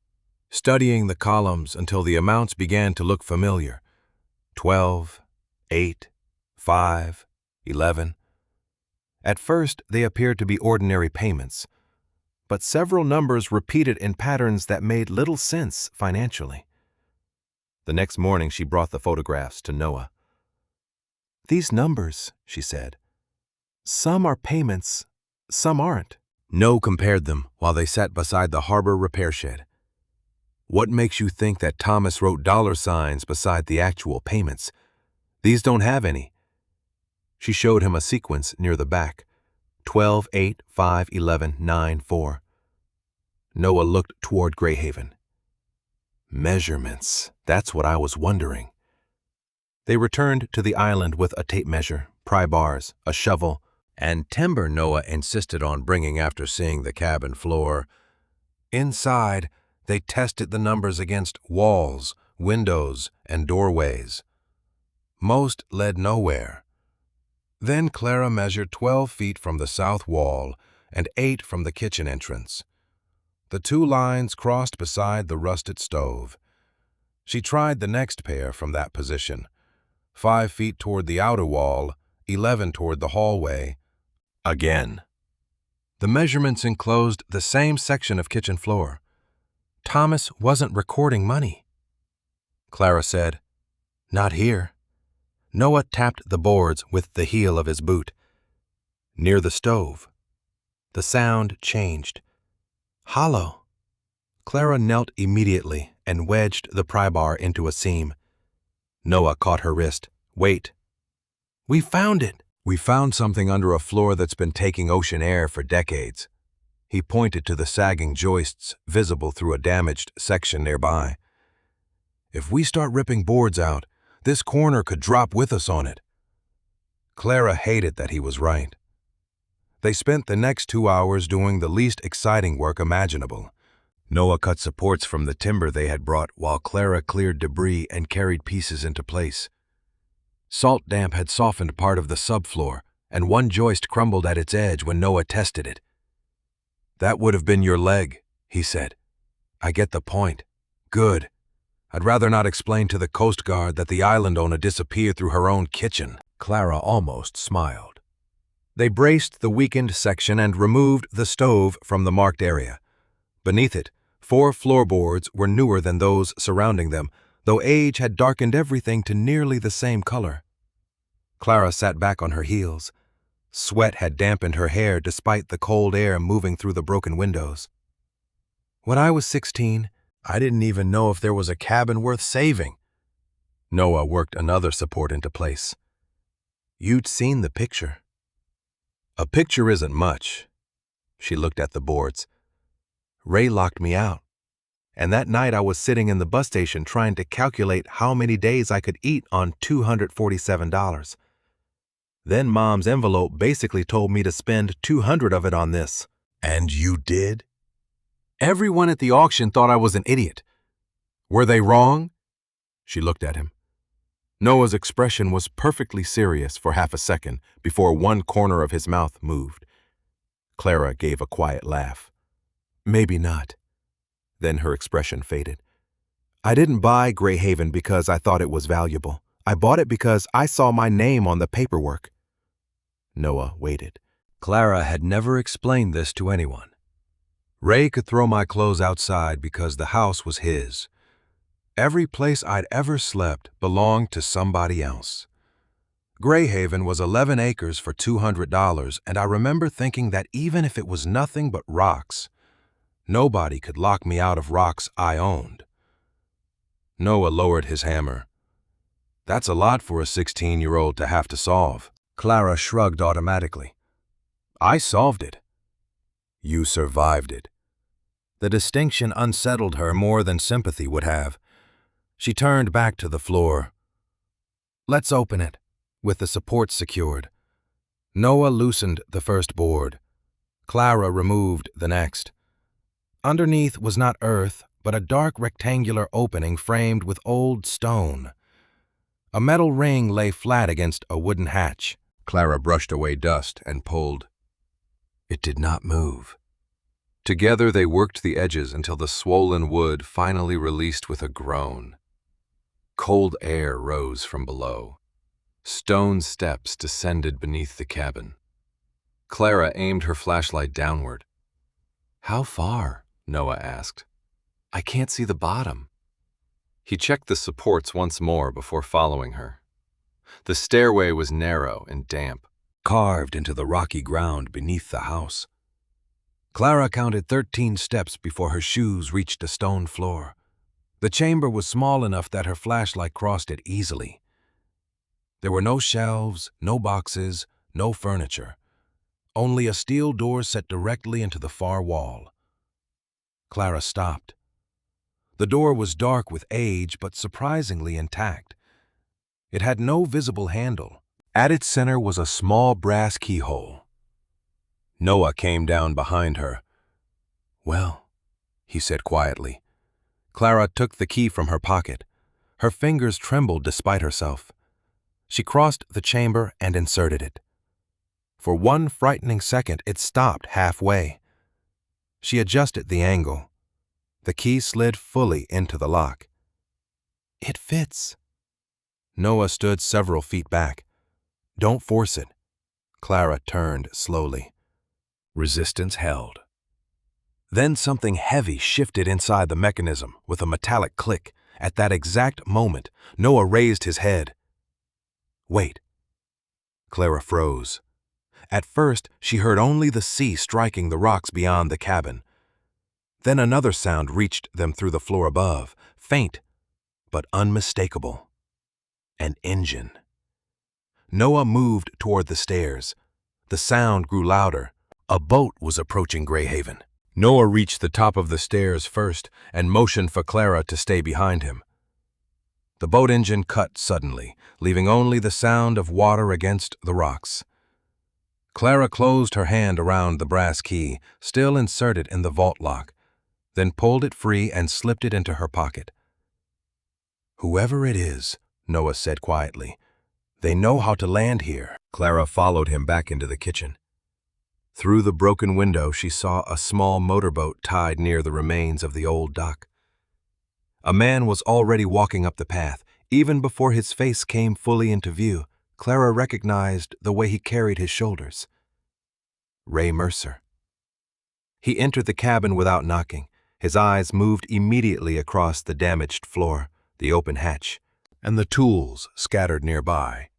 studying the columns until the amounts began to look familiar. 12, 8, 5, 11. At first, they appeared to be ordinary payments, but several numbers repeated in patterns that made little sense financially. The next morning, she brought the photographs to Noah. These numbers, she said. Some are payments, some aren't. Noah compared them while they sat beside the harbor repair shed. What makes you think that Thomas wrote dollar signs beside the actual payments? These don't have any. She showed him a sequence near the back. 12, 8, 5, 11, 9, 4. Noah looked toward Greyhaven. Measurements. That's what I was wondering. They returned to the island with a tape measure, pry bars, a shovel, and timber Noah insisted on bringing after seeing the cabin floor. Inside, they tested the numbers against walls, windows, and doorways. Most led nowhere. Then Clara measured 12 feet from the south wall and 8 from the kitchen entrance. The two lines crossed beside the rusted stove. She tried the next pair from that position. 5 feet toward the outer wall, 11 toward the hallway. Again. The measurements enclosed the same section of kitchen floor. Thomas wasn't recording money. Clara said, "Not here." Noah tapped the boards with the heel of his boot. Near the stove. The sound changed. Hollow. Clara knelt immediately and wedged the pry bar into a seam. Noah caught her wrist. "Wait." "We found it." "We found something under a floor that's been taking ocean air for decades." He pointed to the sagging joists visible through a damaged section nearby. "If we start ripping boards out, this corner could drop with us on it." Clara hated that he was right. They spent the next 2 hours doing the least exciting work imaginable. Noah cut supports from the timber they had brought while Clara cleared debris and carried pieces into place. Salt damp had softened part of the subfloor, and one joist crumbled at its edge when Noah tested it. "That would have been your leg," he said. "I get the point. Good. I'd rather not explain to the Coast Guard that the island owner disappeared through her own kitchen." Clara almost smiled. They braced the weakened section and removed the stove from the marked area. Beneath it, 4 floorboards were newer than those surrounding them, though age had darkened everything to nearly the same color. Clara sat back on her heels. Sweat had dampened her hair despite the cold air moving through the broken windows. "When I was 16, I didn't even know if there was a cabin worth saving." Noah worked another support into place. "You'd seen the picture." "A picture isn't much." She looked at the boards. "Ray locked me out. And that night I was sitting in the bus station trying to calculate how many days I could eat on $247. Then Mom's envelope basically told me to spend 200 of it on this." "And you did?" "Everyone at the auction thought I was an idiot." "Were they wrong?" She looked at him. Noah's expression was perfectly serious for half a second before one corner of his mouth moved. Clara gave a quiet laugh. "Maybe not." Then her expression faded. "I didn't buy Greyhaven because I thought it was valuable. I bought it because I saw my name on the paperwork." Noah waited. Clara had never explained this to anyone. "Ray could throw my clothes outside because the house was his. Every place I'd ever slept belonged to somebody else. Greyhaven was 11 acres for $200, and I remember thinking that even if it was nothing but rocks, nobody could lock me out of rocks I owned." Noah lowered his hammer. "That's a lot for a 16-year-old to have to solve." Clara shrugged automatically. "I solved it." "You survived it." The distinction unsettled her more than sympathy would have. She turned back to the floor. "Let's open it," with the supports secured. Noah loosened the first board. Clara removed the next. Underneath was not earth, but a dark rectangular opening framed with old stone. A metal ring lay flat against a wooden hatch. Clara brushed away dust and pulled. It did not move. Together they worked the edges until the swollen wood finally released with a groan. Cold air rose from below. Stone steps descended beneath the cabin. Clara aimed her flashlight downward. "How far?" Noah asked. "I can't see the bottom." He checked the supports once more before following her. The stairway was narrow and damp, carved into the rocky ground beneath the house. Clara counted 13 steps before her shoes reached a stone floor. The chamber was small enough that her flashlight crossed it easily. There were no shelves, no boxes, no furniture. Only a steel door set directly into the far wall. Clara stopped. The door was dark with age, but surprisingly intact. It had no visible handle. At its center was a small brass keyhole. Noah came down behind her. "Well," he said quietly. Clara took the key from her pocket. Her fingers trembled despite herself. She crossed the chamber and inserted it. For one frightening second, it stopped halfway. She adjusted the angle. The key slid fully into the lock. "It fits." Noah stood several feet back. "Don't force it." Clara turned slowly. Resistance held. Then something heavy shifted inside the mechanism with a metallic click. At that exact moment, Noah raised his head. "Wait." Clara froze. At first, she heard only the sea striking the rocks beyond the cabin. Then another sound reached them through the floor above, faint but unmistakable. An engine. Noah moved toward the stairs. The sound grew louder. A boat was approaching Greyhaven. Noah reached the top of the stairs first and motioned for Clara to stay behind him. The boat engine cut suddenly, leaving only the sound of water against the rocks. Clara closed her hand around the brass key, still inserted in the vault lock, then pulled it free and slipped it into her pocket. "Whoever it is," Noah said quietly, "they know how to land here." Clara followed him back into the kitchen. Through the broken window, she saw a small motorboat tied near the remains of the old dock. A man was already walking up the path. Even before his face came fully into view, Clara recognized the way he carried his shoulders. Ray Mercer. He entered the cabin without knocking. His eyes moved immediately across the damaged floor, the open hatch, and the tools scattered nearby.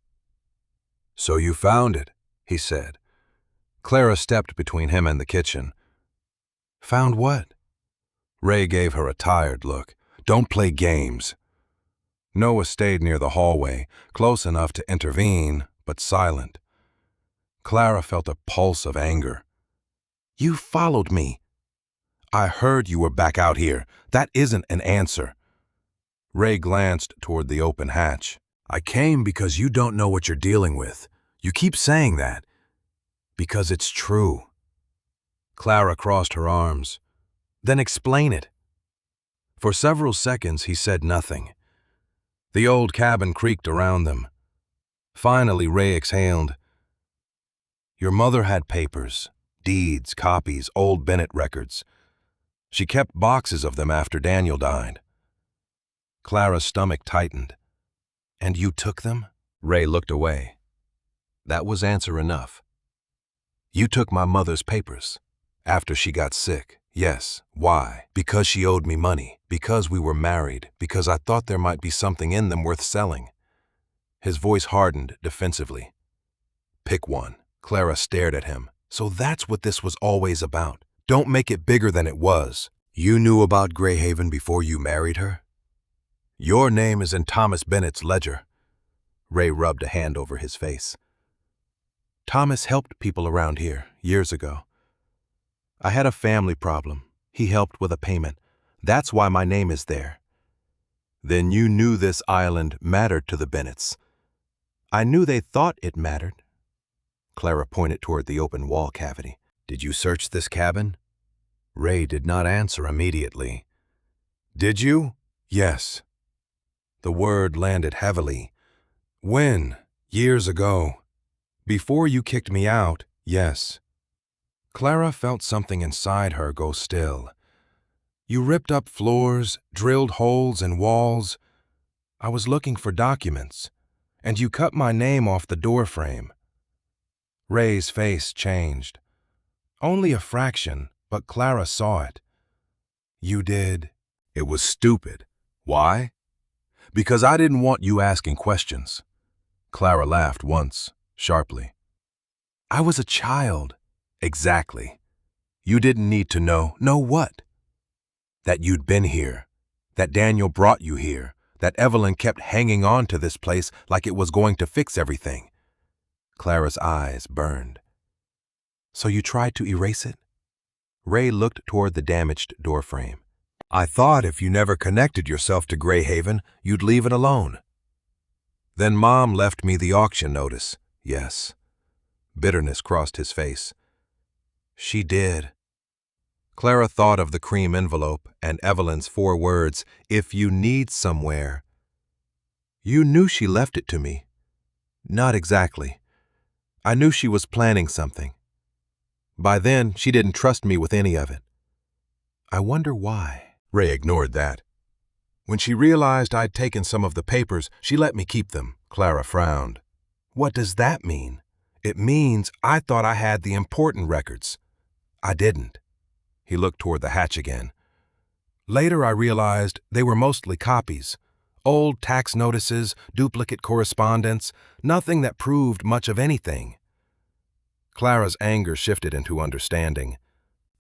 "So you found it," he said. Clara stepped between him and the kitchen. "Found what?" Ray gave her a tired look. "Don't play games." Noah stayed near the hallway, close enough to intervene, but silent. Clara felt a pulse of anger. "You followed me." "I heard you were back out here. That isn't an answer." Ray glanced toward the open hatch. "I came because you don't know what you're dealing with. You keep saying that." "Because it's true." Clara crossed her arms. "Then explain it." For several seconds he said nothing. The old cabin creaked around them. Finally, Ray exhaled. "Your mother had papers, deeds, copies, old Bennett records. She kept boxes of them after Daniel died." Clara's stomach tightened. "And you took them?" Ray looked away. "That was answer enough. You took my mother's papers. After she got sick. Yes. Why? Because she owed me money. Because we were married. Because I thought there might be something in them worth selling." His voice hardened defensively. "Pick one." Clara stared at him. "So that's what this was always about. Don't make it bigger than it was. You knew about Greyhaven before you married her? Your name is in Thomas Bennett's ledger." Ray rubbed a hand over his face. "Thomas helped people around here years ago. I had a family problem. He helped with a payment. That's why my name is there." "Then you knew this island mattered to the Bennetts." "I knew they thought it mattered." Clara pointed toward the open wall cavity. "Did you search this cabin?" Ray did not answer immediately. "Did you?" "Yes." The word landed heavily. "When?" "Years ago. Before you kicked me out." "Yes." Clara felt something inside her go still. "You ripped up floors, drilled holes in walls. I was looking for documents, and you cut my name off the doorframe." Ray's face changed. Only a fraction, but Clara saw it. "You did." "It was stupid." "Why?" "Because I didn't want you asking questions." Clara laughed once, sharply. "I was a child." "Exactly. You didn't need to know." "Know what?" "That you'd been here. That Daniel brought you here. That Evelyn kept hanging on to this place like it was going to fix everything." Clara's eyes burned. "So you tried to erase it?" Ray looked toward the damaged doorframe. "I thought if you never connected yourself to Greyhaven, you'd leave it alone." Then Mom left me the auction notice. Yes. Bitterness crossed his face. She did. Clara thought of the cream envelope and Evelyn's 4 words, "If you need somewhere." You knew she left it to me. Not exactly. I knew she was planning something. By then, she didn't trust me with any of it. I wonder why. Ray ignored that. When she realized I'd taken some of the papers, she let me keep them. Clara frowned. What does that mean? It means I thought I had the important records. I didn't. He looked toward the hatch again. Later I realized they were mostly copies. Old tax notices, duplicate correspondence, nothing that proved much of anything. Clara's anger shifted into understanding.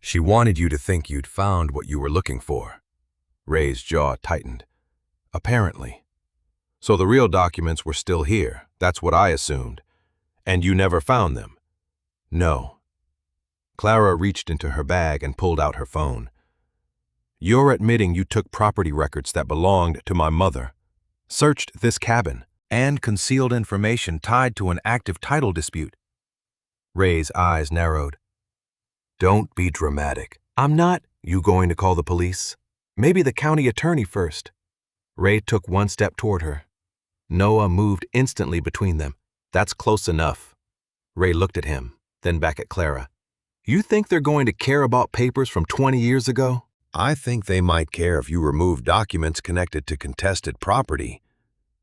She wanted you to think you'd found what you were looking for. Ray's jaw tightened. Apparently. So the real documents were still here, that's what I assumed. And you never found them? No. Clara reached into her bag and pulled out her phone. You're admitting you took property records that belonged to my mother, searched this cabin, and concealed information tied to an active title dispute. Ray's eyes narrowed. Don't be dramatic. I'm not. You going to call the police? Maybe the county attorney first. Ray took one step toward her. Noah moved instantly between them. That's close enough. Ray looked at him, then back at Clara. You think they're going to care about papers from 20 years ago? I think they might care if you remove documents connected to contested property.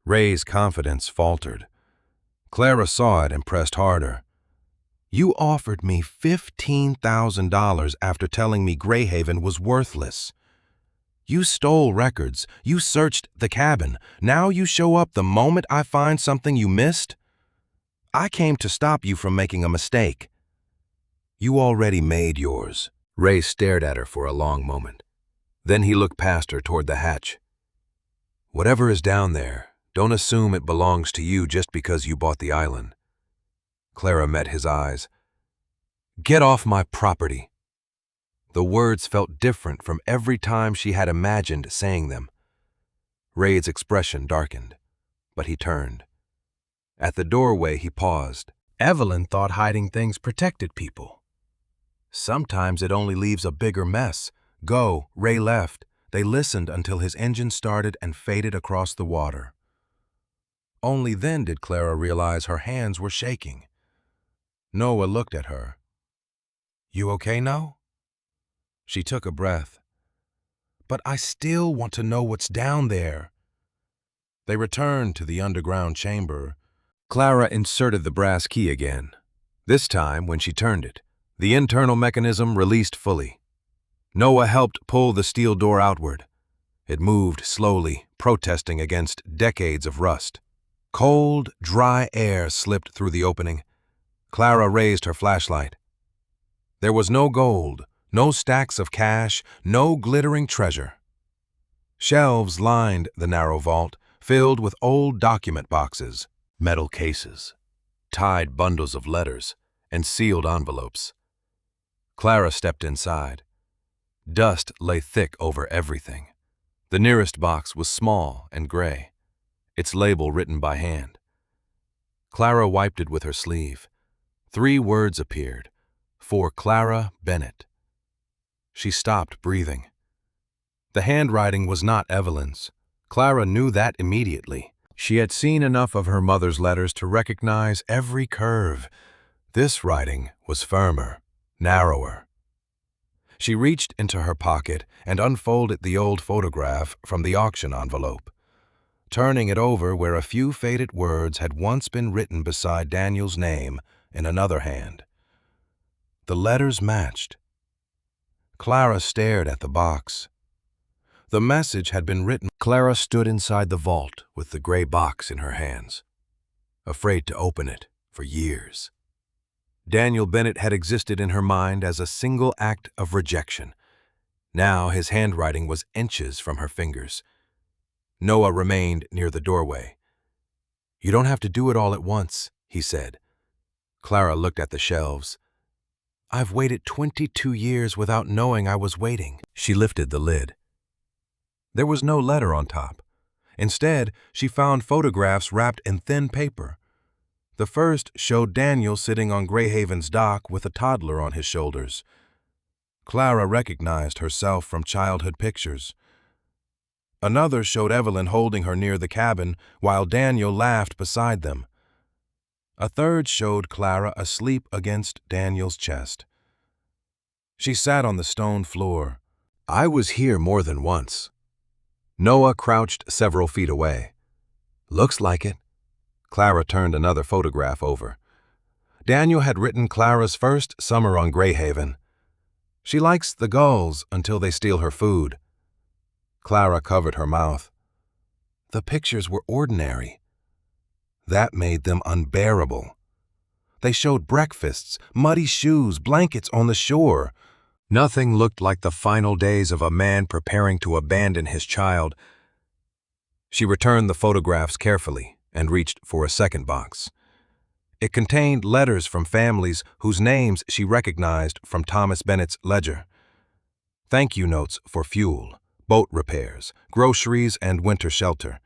Ray's confidence faltered. Clara saw it and pressed harder. You offered me $15,000 after telling me Greyhaven was worthless. You stole records. You searched the cabin. Now you show up the moment I find something you missed? I came to stop you from making a mistake. You already made yours. Ray stared at her for a long moment. Then he looked past her toward the hatch. Whatever is down there, don't assume it belongs to you just because you bought the island. Clara met his eyes. Get off my property. The words felt different from every time she had imagined saying them. Ray's expression darkened, but he turned. At the doorway, he paused. Evelyn thought hiding things protected people. Sometimes it only leaves a bigger mess. Go, Ray left. They listened until his engine started and faded across the water. Only then did Clara realize her hands were shaking. Noah looked at her. You okay now? She took a breath. But I still want to know what's down there. They returned to the underground chamber. Clara inserted the brass key again. This time, when she turned it, the internal mechanism released fully. Noah helped pull the steel door outward. It moved slowly, protesting against decades of rust. Cold, dry air slipped through the opening. Clara raised her flashlight. There was no gold, no stacks of cash, no glittering treasure. Shelves lined the narrow vault, filled with old document boxes, metal cases, tied bundles of letters, and sealed envelopes. Clara stepped inside. Dust lay thick over everything. The nearest box was small and gray, its label written by hand. Clara wiped it with her sleeve. 3 words appeared. For Clara Bennett. She stopped breathing. The handwriting was not Evelyn's. Clara knew that immediately. She had seen enough of her mother's letters to recognize every curve. This writing was firmer, narrower. She reached into her pocket and unfolded the old photograph from the auction envelope, turning it over where a few faded words had once been written beside Daniel's name in another hand. The letters matched. Clara stared at the box. The message had been written. Clara stood inside the vault with the gray box in her hands, afraid to open it for years. Daniel Bennett had existed in her mind as a single act of rejection. Now his handwriting was inches from her fingers. Noah remained near the doorway. You don't have to do it all at once, he said. Clara looked at the shelves. I've waited 22 years without knowing I was waiting. She lifted the lid. There was no letter on top. Instead, she found photographs wrapped in thin paper. The first showed Daniel sitting on Greyhaven's dock with a toddler on his shoulders. Clara recognized herself from childhood pictures. Another showed Evelyn holding her near the cabin while Daniel laughed beside them. A third showed Clara asleep against Daniel's chest. She sat on the stone floor. I was here more than once. Noah crouched several feet away. Looks like it. Clara turned another photograph over. Daniel had written Clara's first summer on Greyhaven. She likes the gulls until they steal her food. Clara covered her mouth. The pictures were ordinary. That made them unbearable. They showed breakfasts, muddy shoes, blankets on the shore. Nothing looked like the final days of a man preparing to abandon his child. She returned the photographs carefully and reached for a second box. It contained letters from families whose names she recognized from Thomas Bennett's ledger. Thank you notes for fuel, boat repairs, groceries, and winter shelter.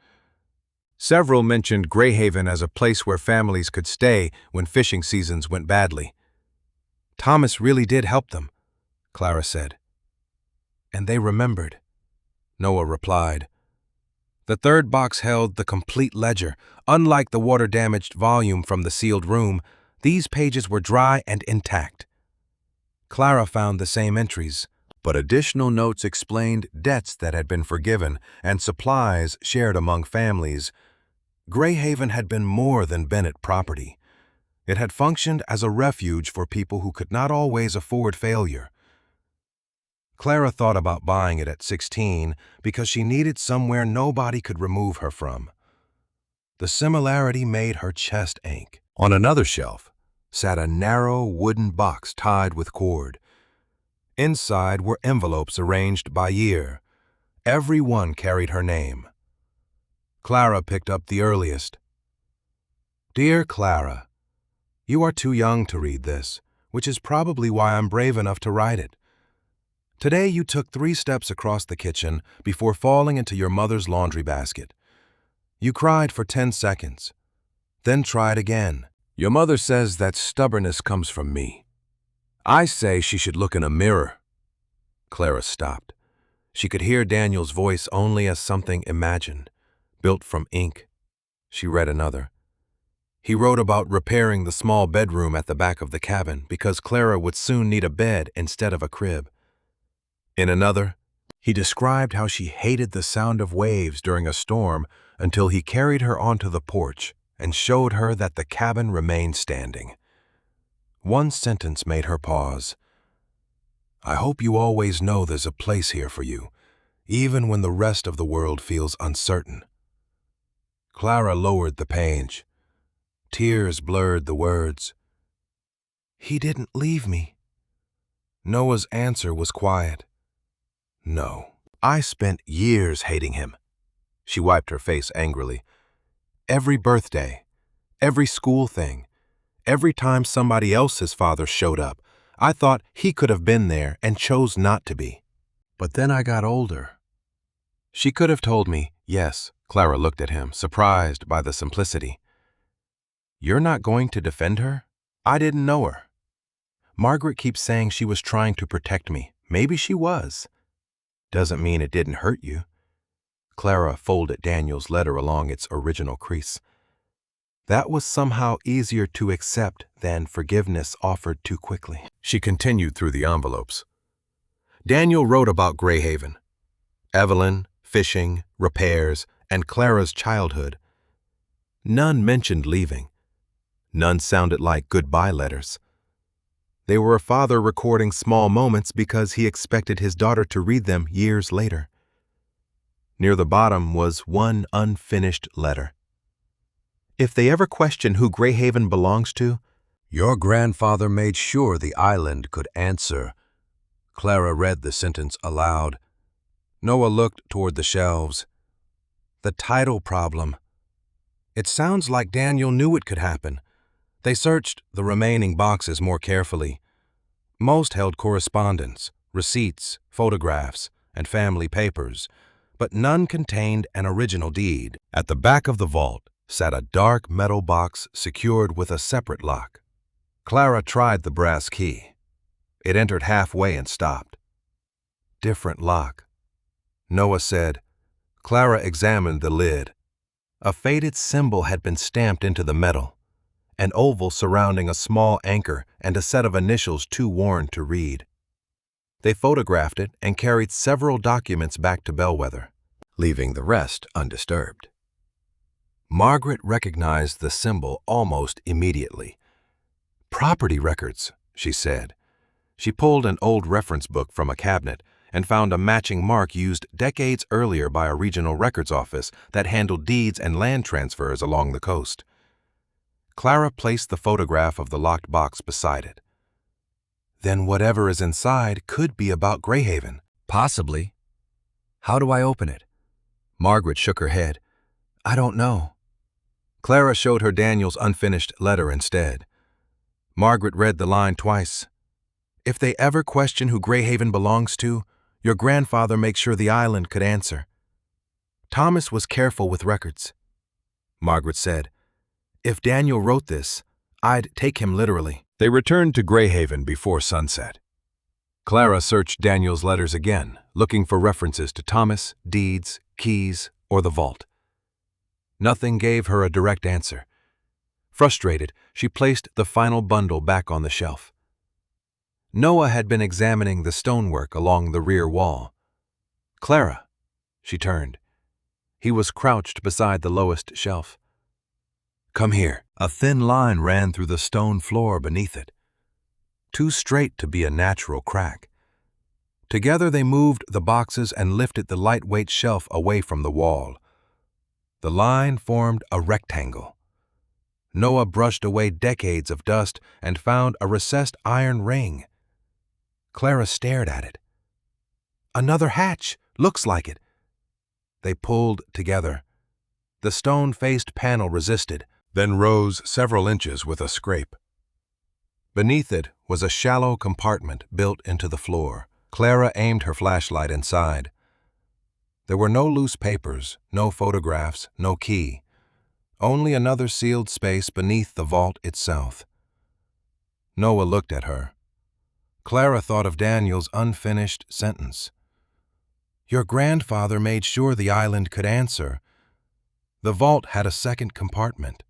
Several mentioned Greyhaven as a place where families could stay when fishing seasons went badly. Thomas really did help them, Clara said. And they remembered, Noah replied. The third box held the complete ledger. Unlike the water-damaged volume from the sealed room, these pages were dry and intact. Clara found the same entries, but additional notes explained debts that had been forgiven and supplies shared among families. Greyhaven had been more than Bennett property. It had functioned as a refuge for people who could not always afford failure. Clara thought about buying it at 16 because she needed somewhere nobody could remove her from. The similarity made her chest ache. On another shelf sat a narrow wooden box tied with cord. Inside were envelopes arranged by year. Every one carried her name. Clara picked up the earliest. Dear Clara, you are too young to read this, which is probably why I'm brave enough to write it. Today you took 3 steps across the kitchen before falling into your mother's laundry basket. You cried for 10 seconds, then tried again. Your mother says that stubbornness comes from me. I say she should look in a mirror. Clara stopped. She could hear Daniel's voice only as something imagined, built from ink. She read another. He wrote about repairing the small bedroom at the back of the cabin because Clara would soon need a bed instead of a crib. In another, he described how she hated the sound of waves during a storm until he carried her onto the porch and showed her that the cabin remained standing. One sentence made her pause. I hope you always know there's a place here for you, even when the rest of the world feels uncertain. Clara lowered the page. Tears blurred the words. He didn't leave me. Noah's answer was quiet. No, I spent years hating him. She wiped her face angrily. Every birthday, every school thing, every time somebody else's father showed up, I thought he could have been there and chose not to be. But then I got older. She could have told me, yes. Clara looked at him, surprised by the simplicity. You're not going to defend her? I didn't know her. Margaret keeps saying she was trying to protect me. Maybe she was. Doesn't mean it didn't hurt you. Clara folded Daniel's letter along its original crease. That was somehow easier to accept than forgiveness offered too quickly. She continued through the envelopes. Daniel wrote about Greyhaven, Evelyn, fishing, repairs, and Clara's childhood. None mentioned leaving. None sounded like goodbye letters. They were a father recording small moments because he expected his daughter to read them years later. Near the bottom was one unfinished letter. If they ever question who Greyhaven belongs to, your grandfather made sure the island could answer. Clara read the sentence aloud. Noah looked toward the shelves. The title problem. It sounds like Daniel knew it could happen. They searched the remaining boxes more carefully. Most held correspondence, receipts, photographs, and family papers. but none contained an original deed. At the back of the vault sat a dark metal box secured with a separate lock. Clara tried the brass key. It entered halfway and stopped. Different lock. Noah said. Clara examined the lid. A faded symbol had been stamped into the metal, an oval surrounding a small anchor and a set of initials too worn to read. They photographed it and carried several documents back to Bellwether, leaving the rest undisturbed. Margaret recognized the symbol almost immediately. "Property records," she said. She pulled an old reference book from a cabinet and found a matching mark used decades earlier by a regional records office that handled deeds and land transfers along the coast. Clara placed the photograph of the locked box beside it. Then whatever is inside could be about Greyhaven. Possibly. How do I open it? Margaret shook her head. "I don't know." Clara showed her Daniel's unfinished letter instead. Margaret read the line twice. "If they ever question who Greyhaven belongs to, your grandfather makes sure the island could answer. Thomas was careful with records." Margaret said, "If Daniel wrote this, I'd take him literally." They returned to Greyhaven before sunset. Clara searched Daniel's letters again, looking for references to Thomas, deeds, keys, or the vault. Nothing gave her a direct answer. Frustrated, she placed the final bundle back on the shelf. Noah had been examining the stonework along the rear wall. "Clara," she turned. He was crouched beside the lowest shelf. "Come here." A thin line ran through the stone floor beneath it, too straight to be a natural crack. Together they moved the boxes and lifted the lightweight shelf away from the wall. The line formed a rectangle. Noah brushed away decades of dust and found a recessed iron ring. Clara stared at it. "Another hatch, looks like it." They pulled together. The stone-faced panel resisted, then rose several inches with a scrape. Beneath it was a shallow compartment built into the floor. Clara aimed her flashlight inside. There were no loose papers, no photographs, no key. Only another sealed space beneath the vault itself. Noah looked at her. Clara thought of Daniel's unfinished sentence. "Your grandfather made sure the island could answer." The vault had a second compartment.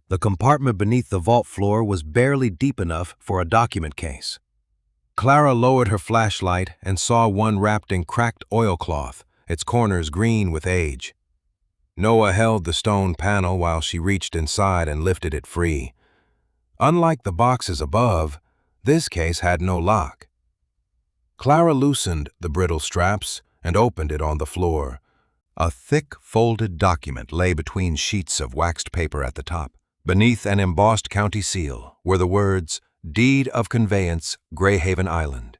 The compartment beneath the vault floor was barely deep enough for a document case. Clara lowered her flashlight and saw one wrapped in cracked oilcloth, its corners green with age. Noah held the stone panel while she reached inside and lifted it free. Unlike the boxes above, this case had no lock. Clara loosened the brittle straps and opened it on the floor. A thick, folded document lay between sheets of waxed paper at the top. Beneath an embossed county seal were the words, "Deed of Conveyance, Greyhaven Island."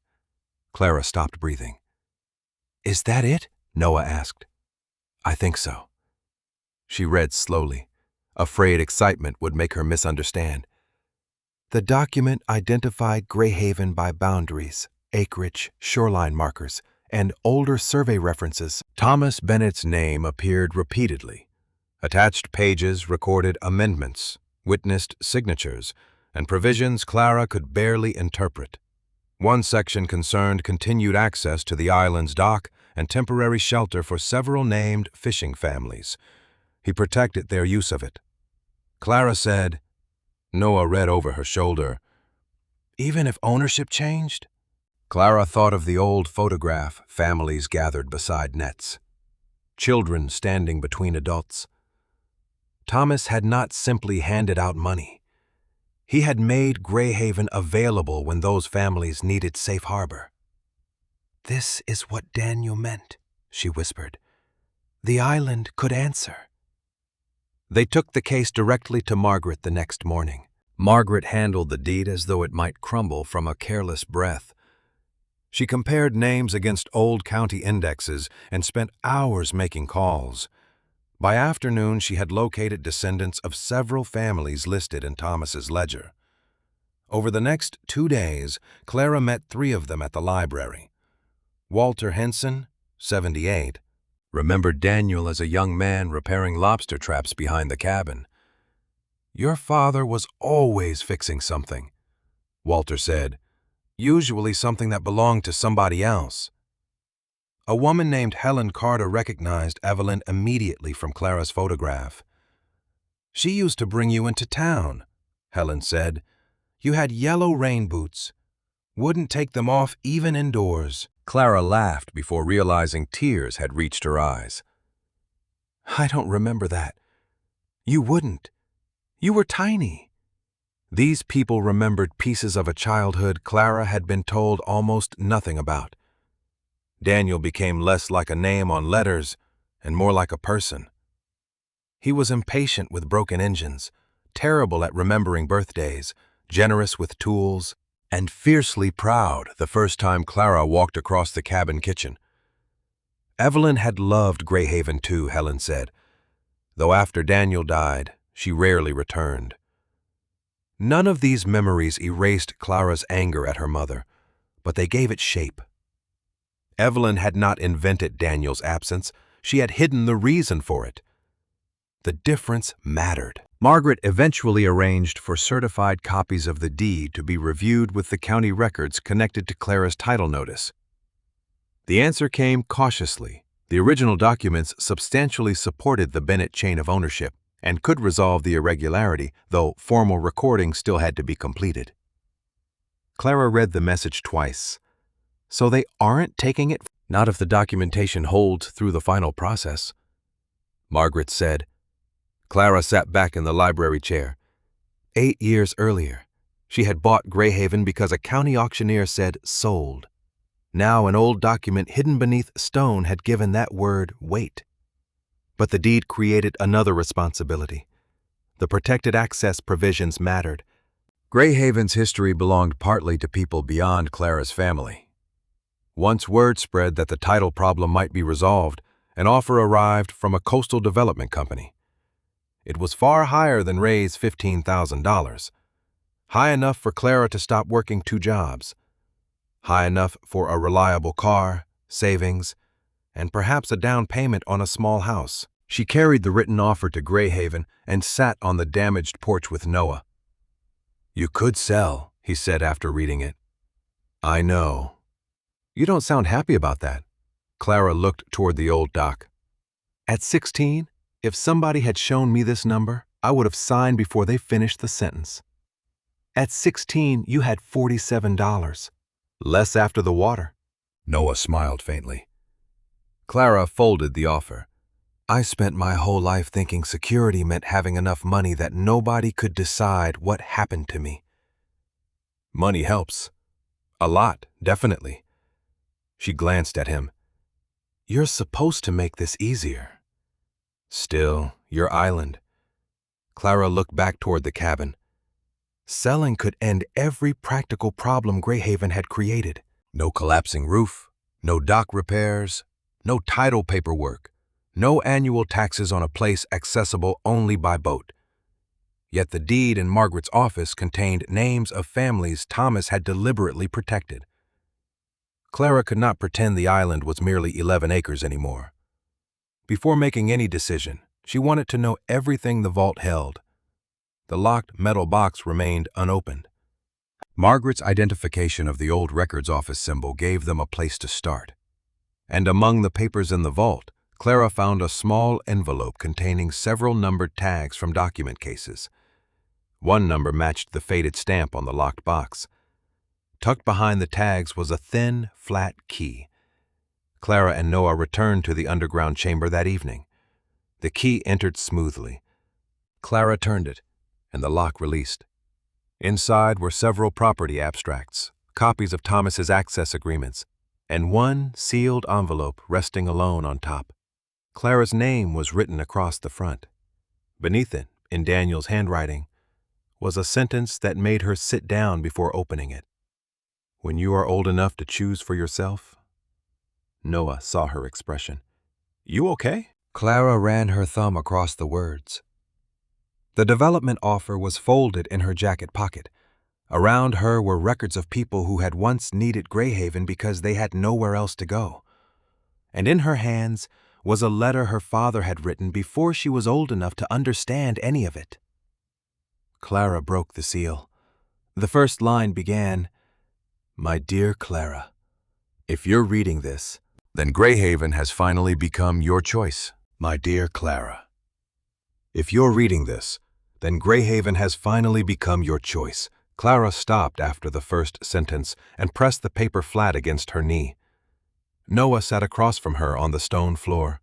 Clara stopped breathing. "Is that it?" Noah asked. "I think so." She read slowly, afraid excitement would make her misunderstand. The document identified Greyhaven by boundaries, acreage, shoreline markers, and older survey references. Thomas Bennett's name appeared repeatedly. Attached pages recorded amendments, witnessed signatures, and provisions Clara could barely interpret. One section concerned continued access to the island's dock and temporary shelter for several named fishing families. He protected their use of it. Clara said. Noah read over her shoulder. "Even if ownership changed?" Clara thought of the old photograph families gathered beside nets. Children standing between adults. Thomas had not simply handed out money. He had made Greyhaven available when those families needed safe harbor. "This is what Daniel meant," she whispered. "The island could answer." They took the case directly to Margaret the next morning. Margaret handled the deed as though it might crumble from a careless breath. She compared names against old county indexes and spent hours making calls. By afternoon, she had located descendants of several families listed in Thomas's ledger. Over the next 2 days, Clara met 3 of them at the library. Walter Henson, 78, remembered Daniel as a young man repairing lobster traps behind the cabin. "Your father was always fixing something," Walter said, "usually something that belonged to somebody else." A woman named Helen Carter recognized Evelyn immediately from Clara's photograph. "She used to bring you into town," Helen said. "You had yellow rain boots. Wouldn't take them off even indoors." Clara laughed before realizing tears had reached her eyes. "I don't remember that. You wouldn't. You were tiny." These people remembered pieces of a childhood Clara had been told almost nothing about. Daniel became less like a name on letters and more like a person. He was impatient with broken engines, terrible at remembering birthdays, generous with tools, and fiercely proud the first time Clara walked across the cabin kitchen. Evelyn had loved Greyhaven too, Helen said, though after Daniel died, she rarely returned. None of these memories erased Clara's anger at her mother, but they gave it shape. Evelyn had not invented Daniel's absence, she had hidden the reason for it. The difference mattered. Margaret eventually arranged for certified copies of the deed to be reviewed with the county records connected to Clara's title notice. The answer came cautiously. The original documents substantially supported the Bennett chain of ownership and could resolve the irregularity, though formal recording still had to be completed. Clara read the message twice. "So they aren't taking it?" "Not if the documentation holds through the final process," Margaret said. Clara sat back in the library chair. 8 years earlier, she had bought Greyhaven because a county auctioneer said sold. Now an old document hidden beneath stone had given that word weight. But the deed created another responsibility. The protected access provisions mattered. Greyhaven's history belonged partly to people beyond Clara's family. Once word spread that the title problem might be resolved, an offer arrived from a coastal development company. It was far higher than Ray's $15,000. High enough for Clara to stop working 2 jobs. High enough for a reliable car, savings, and perhaps a down payment on a small house. She carried the written offer to Greyhaven and sat on the damaged porch with Noah. "You could sell," he said after reading it. "I know. You don't sound happy about that." Clara looked toward the old doc. "At 16, if somebody had shown me this number, I would have signed before they finished the sentence. At 16, you had $47. Less after the water." Noah smiled faintly. Clara folded the offer. "I spent my whole life thinking security meant having enough money that nobody could decide what happened to me." "Money helps. A lot, definitely." She glanced at him. "You're supposed to make this easier." "Still, your island." Clara looked back toward the cabin. Selling could end every practical problem Greyhaven had created. No collapsing roof, no dock repairs, no title paperwork, no annual taxes on a place accessible only by boat. Yet the deed in Margaret's office contained names of families Thomas had deliberately protected. Clara could not pretend the island was merely 11 acres anymore. Before making any decision, she wanted to know everything the vault held. The locked metal box remained unopened. Margaret's identification of the old records office symbol gave them a place to start. And among the papers in the vault, Clara found a small envelope containing several numbered tags from document cases. One number matched the faded stamp on the locked box. Tucked behind the tags was a thin, flat key. Clara and Noah returned to the underground chamber that evening. The key entered smoothly. Clara turned it, and the lock released. Inside were several property abstracts, copies of Thomas's access agreements, and one sealed envelope resting alone on top. Clara's name was written across the front. Beneath it, in Daniel's handwriting, was a sentence that made her sit down before opening it. "When you are old enough to choose for yourself." Noah saw her expression. "You okay?" Clara ran her thumb across the words. The development offer was folded in her jacket pocket. Around her were records of people who had once needed Greyhaven because they had nowhere else to go. And in her hands was a letter her father had written before she was old enough to understand any of it. Clara broke the seal. The first line began, "My dear Clara, if you're reading this, then Greyhaven has finally become your choice. My dear Clara. If you're reading this, then Greyhaven has finally become your choice." Clara stopped after the first sentence and pressed the paper flat against her knee. Noah sat across from her on the stone floor,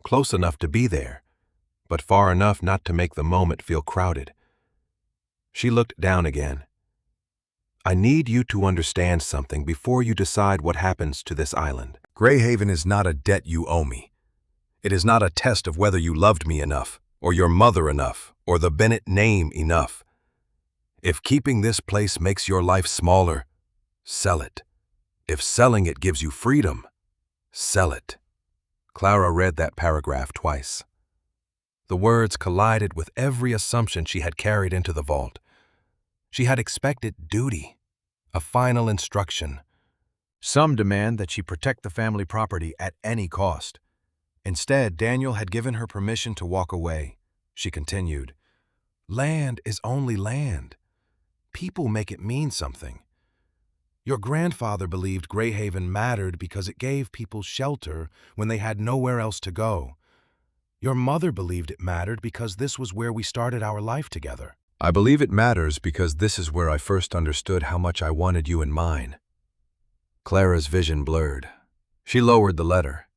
close enough to be there, but far enough not to make the moment feel crowded. She looked down again. "I need you to understand something before you decide what happens to this island. Greyhaven is not a debt you owe me. It is not a test of whether you loved me enough, or your mother enough, or the Bennett name enough. If keeping this place makes your life smaller, sell it. If selling it gives you freedom, sell it." Clara read that paragraph twice. The words collided with every assumption she had carried into the vault. She had expected duty, a final instruction. Some demand that she protect the family property at any cost. Instead, Daniel had given her permission to walk away. She continued, "Land is only land. People make it mean something. Your grandfather believed Greyhaven mattered because it gave people shelter when they had nowhere else to go. Your mother believed it mattered because this was where we started our life together. I believe it matters because this is where I first understood how much I wanted you in mine." Clara's vision blurred. She lowered the letter.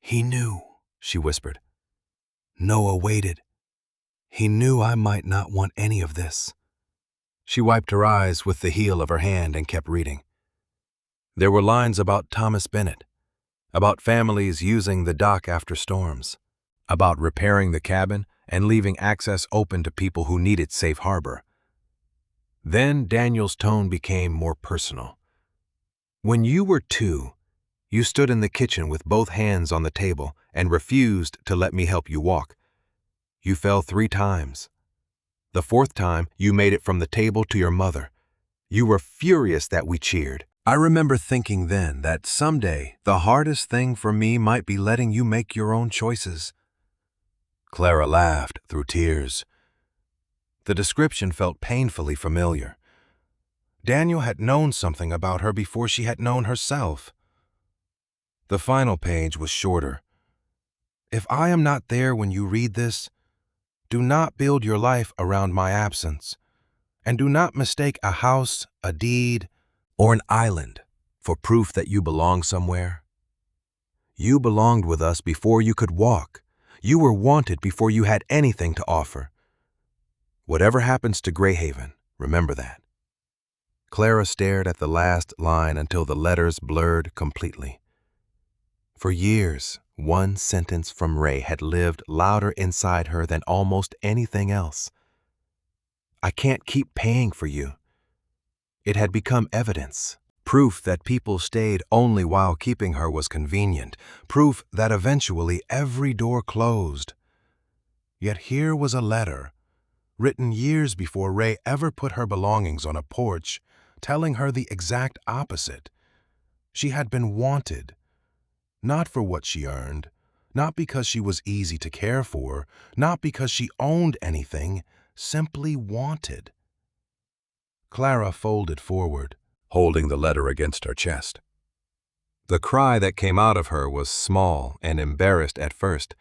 "He knew," she whispered. "Noah waited. He knew I might not want any of this." She wiped her eyes with the heel of her hand and kept reading. There were lines about Thomas Bennett, about families using the dock after storms, about repairing the cabin and leaving access open to people who needed safe harbor. Then Daniel's tone became more personal. "When you were 2, you stood in the kitchen with both hands on the table and refused to let me help you walk. You fell 3 times. The 4th time, you made it from the table to your mother. You were furious that we cheered. I remember thinking then that someday the hardest thing for me might be letting you make your own choices." Clara laughed through tears. The description felt painfully familiar. Daniel had known something about her before she had known herself. The final page was shorter. "If I am not there when you read this, do not build your life around my absence, and do not mistake a house, a deed, or an island for proof that you belong somewhere. You belonged with us before you could walk. You were wanted before you had anything to offer. Whatever happens to Greyhaven, remember that." Clara stared at the last line until the letters blurred completely. For years, one sentence from Ray had lived louder inside her than almost anything else. "I can't keep paying for you." It had become evidence, proof that people stayed only while keeping her was convenient, proof that eventually every door closed. Yet here was a letter, written years before Ray ever put her belongings on a porch, telling her the exact opposite. She had been wanted, not for what she earned, not because she was easy to care for, not because she owned anything, simply wanted. Clara folded forward, holding the letter against her chest. The cry that came out of her was small and embarrassed at first,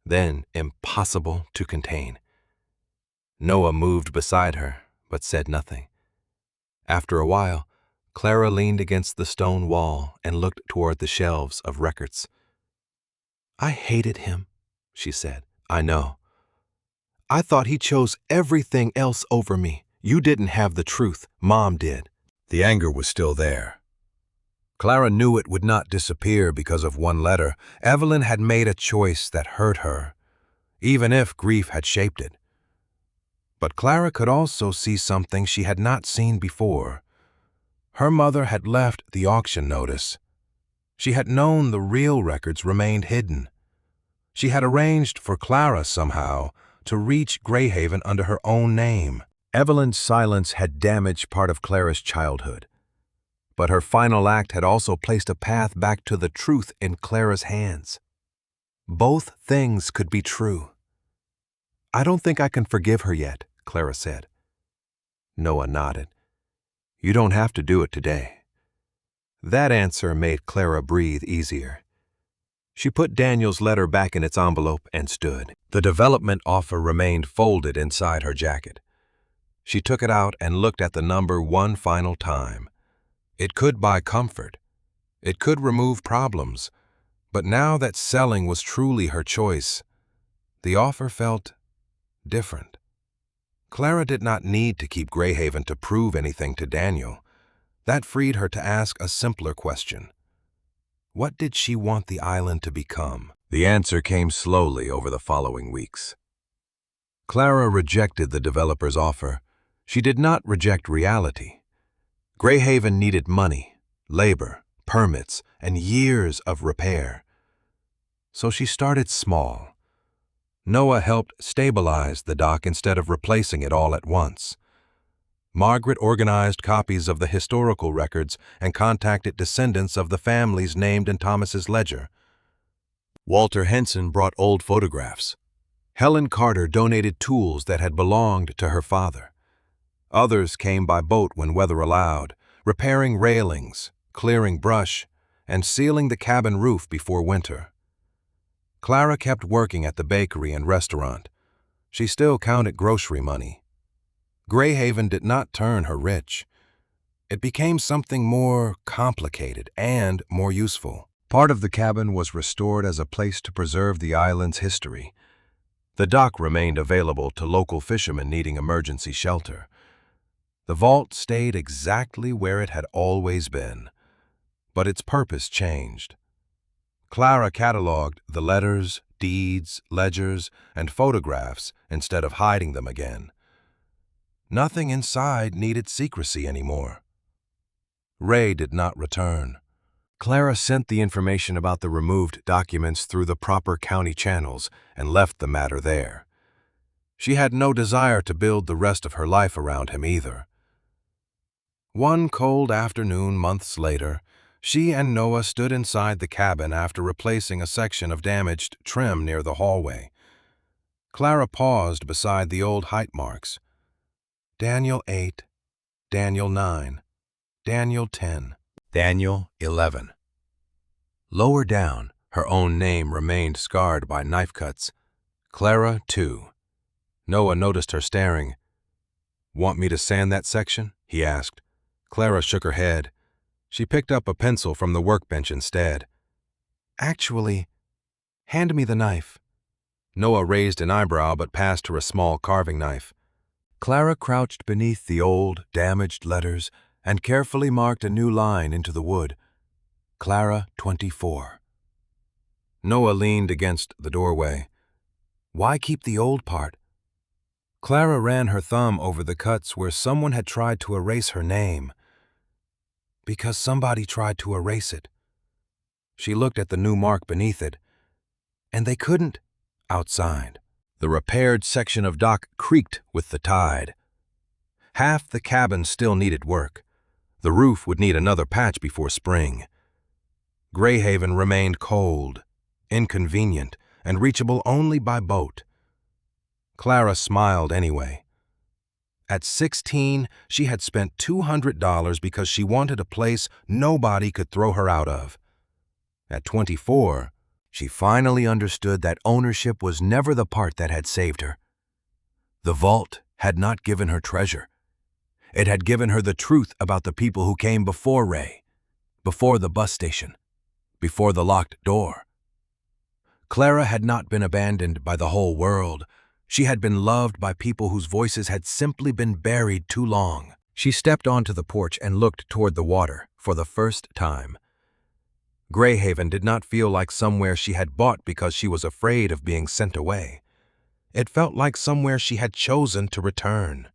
then impossible to contain. Noah moved beside her, but said nothing. After a while, Clara leaned against the stone wall and looked toward the shelves of records. "I hated him," she said. "I know. I thought he chose everything else over me. You didn't have the truth. Mom did." The anger was still there. Clara knew it would not disappear because of one letter. Evelyn had made a choice that hurt her, even if grief had shaped it. But Clara could also see something she had not seen before. Her mother had left the auction notice. She had known the real records remained hidden. She had arranged for Clara somehow to reach Greyhaven under her own name. Evelyn's silence had damaged part of Clara's childhood. But her final act had also placed a path back to the truth in Clara's hands. Both things could be true. "I don't think I can forgive her yet," Clara said. Noah nodded. "You don't have to do it today." That answer made Clara breathe easier. She put Daniel's letter back in its envelope and stood. The development offer remained folded inside her jacket. She took it out and looked at the number one final time. It could buy comfort. It could remove problems. But now that selling was truly her choice, the offer felt different. Clara did not need to keep Greyhaven to prove anything to Daniel. That freed her to ask a simpler question. What did she want the island to become? The answer came slowly over the following weeks. Clara rejected the developer's offer. She did not reject reality. Greyhaven needed money, labor, permits, and years of repair. So she started small. Noah helped stabilize the dock instead of replacing it all at once. Margaret organized copies of the historical records and contacted descendants of the families named in Thomas's ledger. Walter Henson brought old photographs. Helen Carter donated tools that had belonged to her father. Others came by boat when weather allowed, repairing railings, clearing brush, and sealing the cabin roof before winter. Clara kept working at the bakery and restaurant. She still counted grocery money. Greyhaven did not turn her rich. It became something more complicated and more useful. Part of the cabin was restored as a place to preserve the island's history. The dock remained available to local fishermen needing emergency shelter. The vault stayed exactly where it had always been, but its purpose changed. Clara cataloged the letters, deeds, ledgers, and photographs instead of hiding them again. Nothing inside needed secrecy anymore. Ray did not return. Clara sent the information about the removed documents through the proper county channels and left the matter there. She had no desire to build the rest of her life around him either. One cold afternoon months later, she and Noah stood inside the cabin after replacing a section of damaged trim near the hallway. Clara paused beside the old height marks. Daniel 8, Daniel 9, Daniel 10, Daniel 11. Lower down, her own name remained scarred by knife cuts. Clara 2. Noah noticed her staring. "Want me to sand that section?" he asked. Clara shook her head. She picked up a pencil from the workbench instead. "Actually, hand me the knife." Noah raised an eyebrow but passed her a small carving knife. Clara crouched beneath the old, damaged letters and carefully marked a new line into the wood. Clara 24. Noah leaned against the doorway. "Why keep the old part?" Clara ran her thumb over the cuts where someone had tried to erase her name. "Because somebody tried to erase it." She looked at the new mark beneath it. "And they couldn't." Outside, the repaired section of dock creaked with the tide. Half the cabin still needed work. The roof would need another patch before spring. Greyhaven remained cold, inconvenient, and reachable only by boat. Clara smiled anyway. At 16, she had spent $200 because she wanted a place nobody could throw her out of. At 24, she finally understood that ownership was never the part that had saved her. The vault had not given her treasure. It had given her the truth about the people who came before Ray, before the bus station, before the locked door. Clara had not been abandoned by the whole world. She had been loved by people whose voices had simply been buried too long. She stepped onto the porch and looked toward the water for the first time. Greyhaven did not feel like somewhere she had bought because she was afraid of being sent away. It felt like somewhere she had chosen to return.